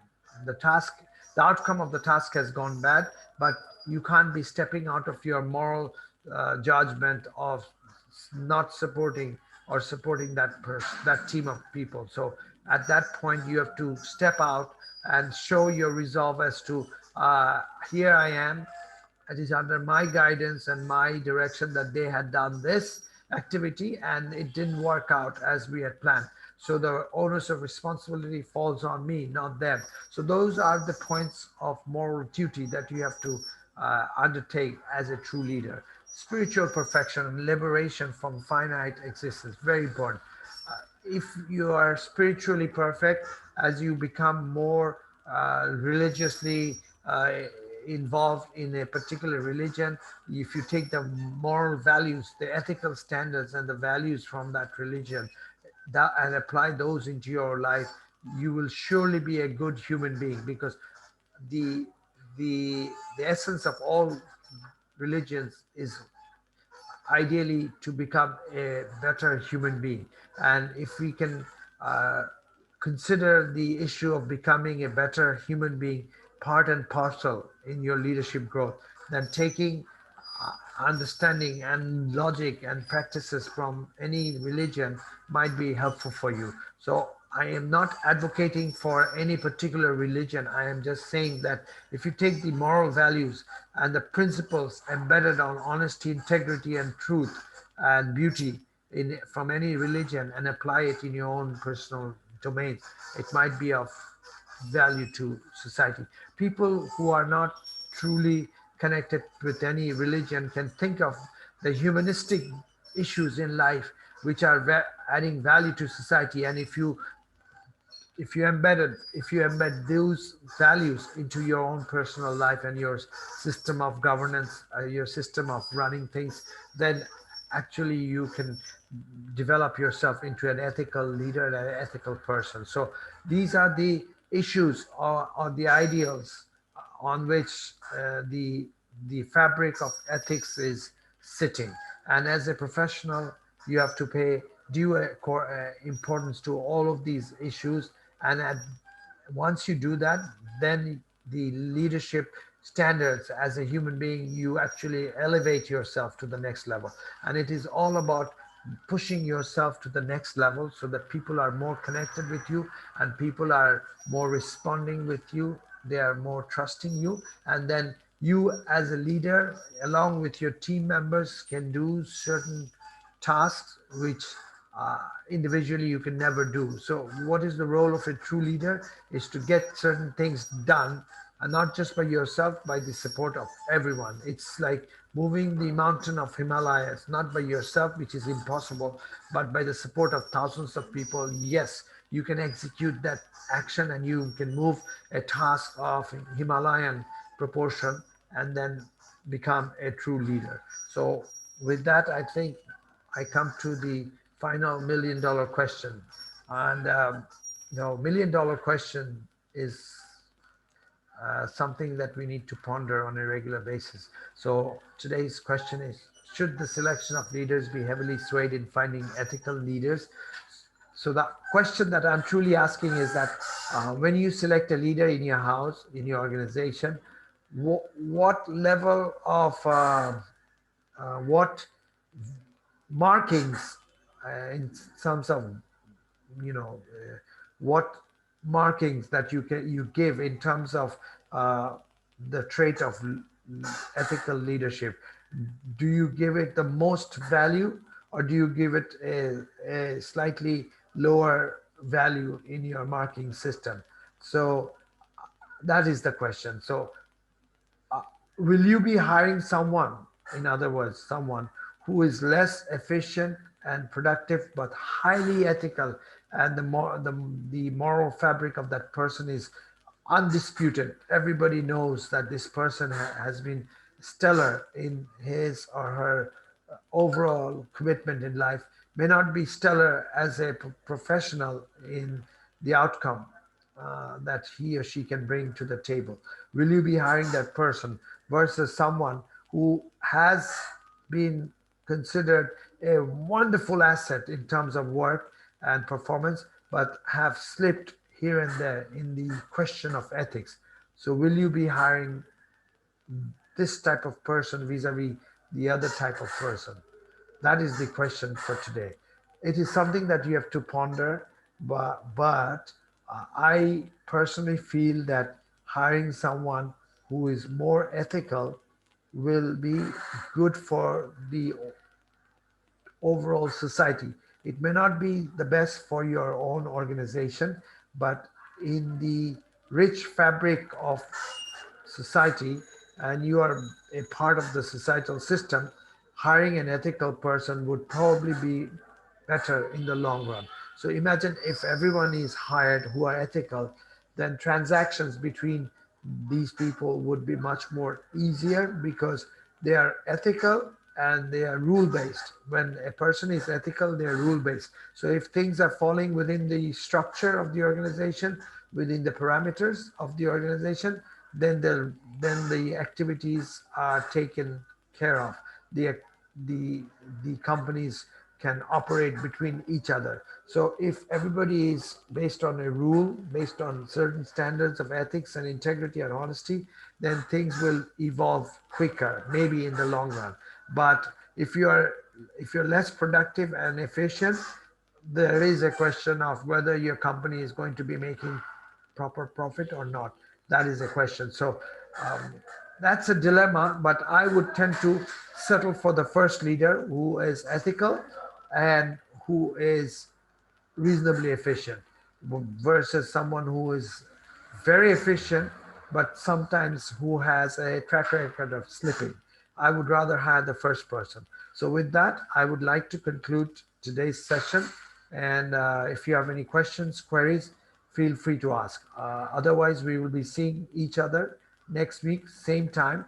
The task, the outcome of the task has gone bad, but you can't be stepping out of your moral judgment of not supporting or supporting that person, that team of people. So at that point, you have to step out and show your resolve as to here I am, it is under my guidance and my direction that they had done this activity and it didn't work out as we had planned. So the onus of responsibility falls on me, not them. So those are the points of moral duty that you have to undertake as a true leader. Spiritual perfection and liberation from finite existence, very important. If you are spiritually perfect, as you become more religiously involved in a particular religion, if you take the moral values, the ethical standards, and the values from that religion and apply those into your life, you will surely be a good human being, because the the essence of all religions is ideally to become a better human being. And if we can uh, consider the issue of becoming a better human being part and parcel in your leadership growth, then taking understanding and logic and practices from any religion might be helpful for you. So I am not advocating for any particular religion. I am just saying that if you take the moral values and the principles embedded on honesty, integrity, and truth and beauty from any religion and apply it in your own personal domain, it might be of value to society. People who are not truly connected with any religion can think of the humanistic issues in life which are adding value to society, and if you embed those values into your own personal life and your system of governance, your system of running things, then actually you can develop yourself into an ethical leader and an ethical person. So these are the issues or the ideals on which the fabric of ethics is sitting. And as a professional, you have to pay due importance to all of these issues. And once you do that, then the leadership standards as a human being, you actually elevate yourself to the next level. And it is all about pushing yourself to the next level so that people are more connected with you and people are more responding with you. They are more trusting you. And then you, as a leader, along with your team members, can do certain tasks which uh, individually you can never do. So what is the role of a true leader is to get certain things done, and not just by yourself, by the support of everyone. It's like moving the mountain of Himalayas, not by yourself, which is impossible, but by the support of thousands of people. Yes, you can execute that action and you can move a task of Himalayan proportion and then become a true leader. So with that, I think I come to the final $1 million question. And, $1 million question is something that we need to ponder on a regular basis. So today's question is, should the selection of leaders be heavily swayed in finding ethical leaders? So the question that I'm truly asking is that when you select a leader in your house, in your organization, what level of what markings in terms of what markings that you give in terms of uh, the trait of ethical leadership. Do you give it the most value, or do you give it a slightly lower value in your marking system? So that is the question. So will you be hiring someone, in other words, someone who is less efficient and productive but highly ethical, and the moral fabric of that person is undisputed? Everybody knows that this person has been stellar in his or her overall commitment in life, may not be stellar as a professional in the outcome that he or she can bring to the table. Will you be hiring that person versus someone who has been considered a wonderful asset in terms of work and performance, but have slipped here and there in the question of ethics? So, will you be hiring this type of person vis-a-vis the other type of person? That is the question for today. It is something that you have to ponder, but I personally feel that hiring someone who is more ethical will be good for the overall society. It may not be the best for your own organization, but in the rich fabric of society, and you are a part of the societal system, hiring an ethical person would probably be better in the long run. So imagine if everyone is hired who are ethical, then transactions between these people would be much more easier because they are ethical and they are rule based. When a person is ethical, they are rule based. So if things are falling within the structure of the organization, within the parameters of the organization, then the activities are taken care of. The the companies can operate between each other. So if everybody is based on a rule, based on certain standards of ethics and integrity and honesty, then things will evolve quicker, maybe in the long run. But if you're if you're less productive and efficient, there is a question of whether your company is going to be making proper profit or not. That is a question. So um, that's a dilemma, but I would tend to settle for the first leader who is ethical and who is reasonably efficient versus someone who is very efficient but sometimes who has a track record of slipping. I would rather hire the first person. So with that, I would like to conclude today's session. And if you have any questions, queries, feel free to ask. Otherwise, we will be seeing each other next week, same time,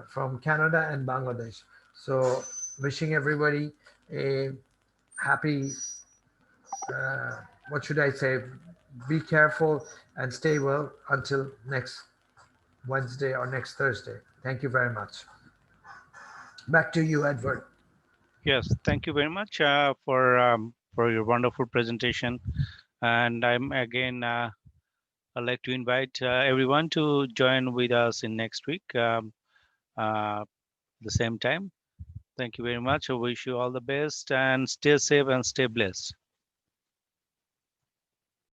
from Canada and Bangladesh. So Wishing everybody a happy, uh, what should I say? Be careful and stay well until next Wednesday or next Thursday. Thank you very much. Back to you, Edward. Yes, thank you very much for your wonderful presentation. And I'm again, I'd like to invite everyone to join with us in next week, the same time. Thank you very much. I wish you all the best and stay safe and stay blessed.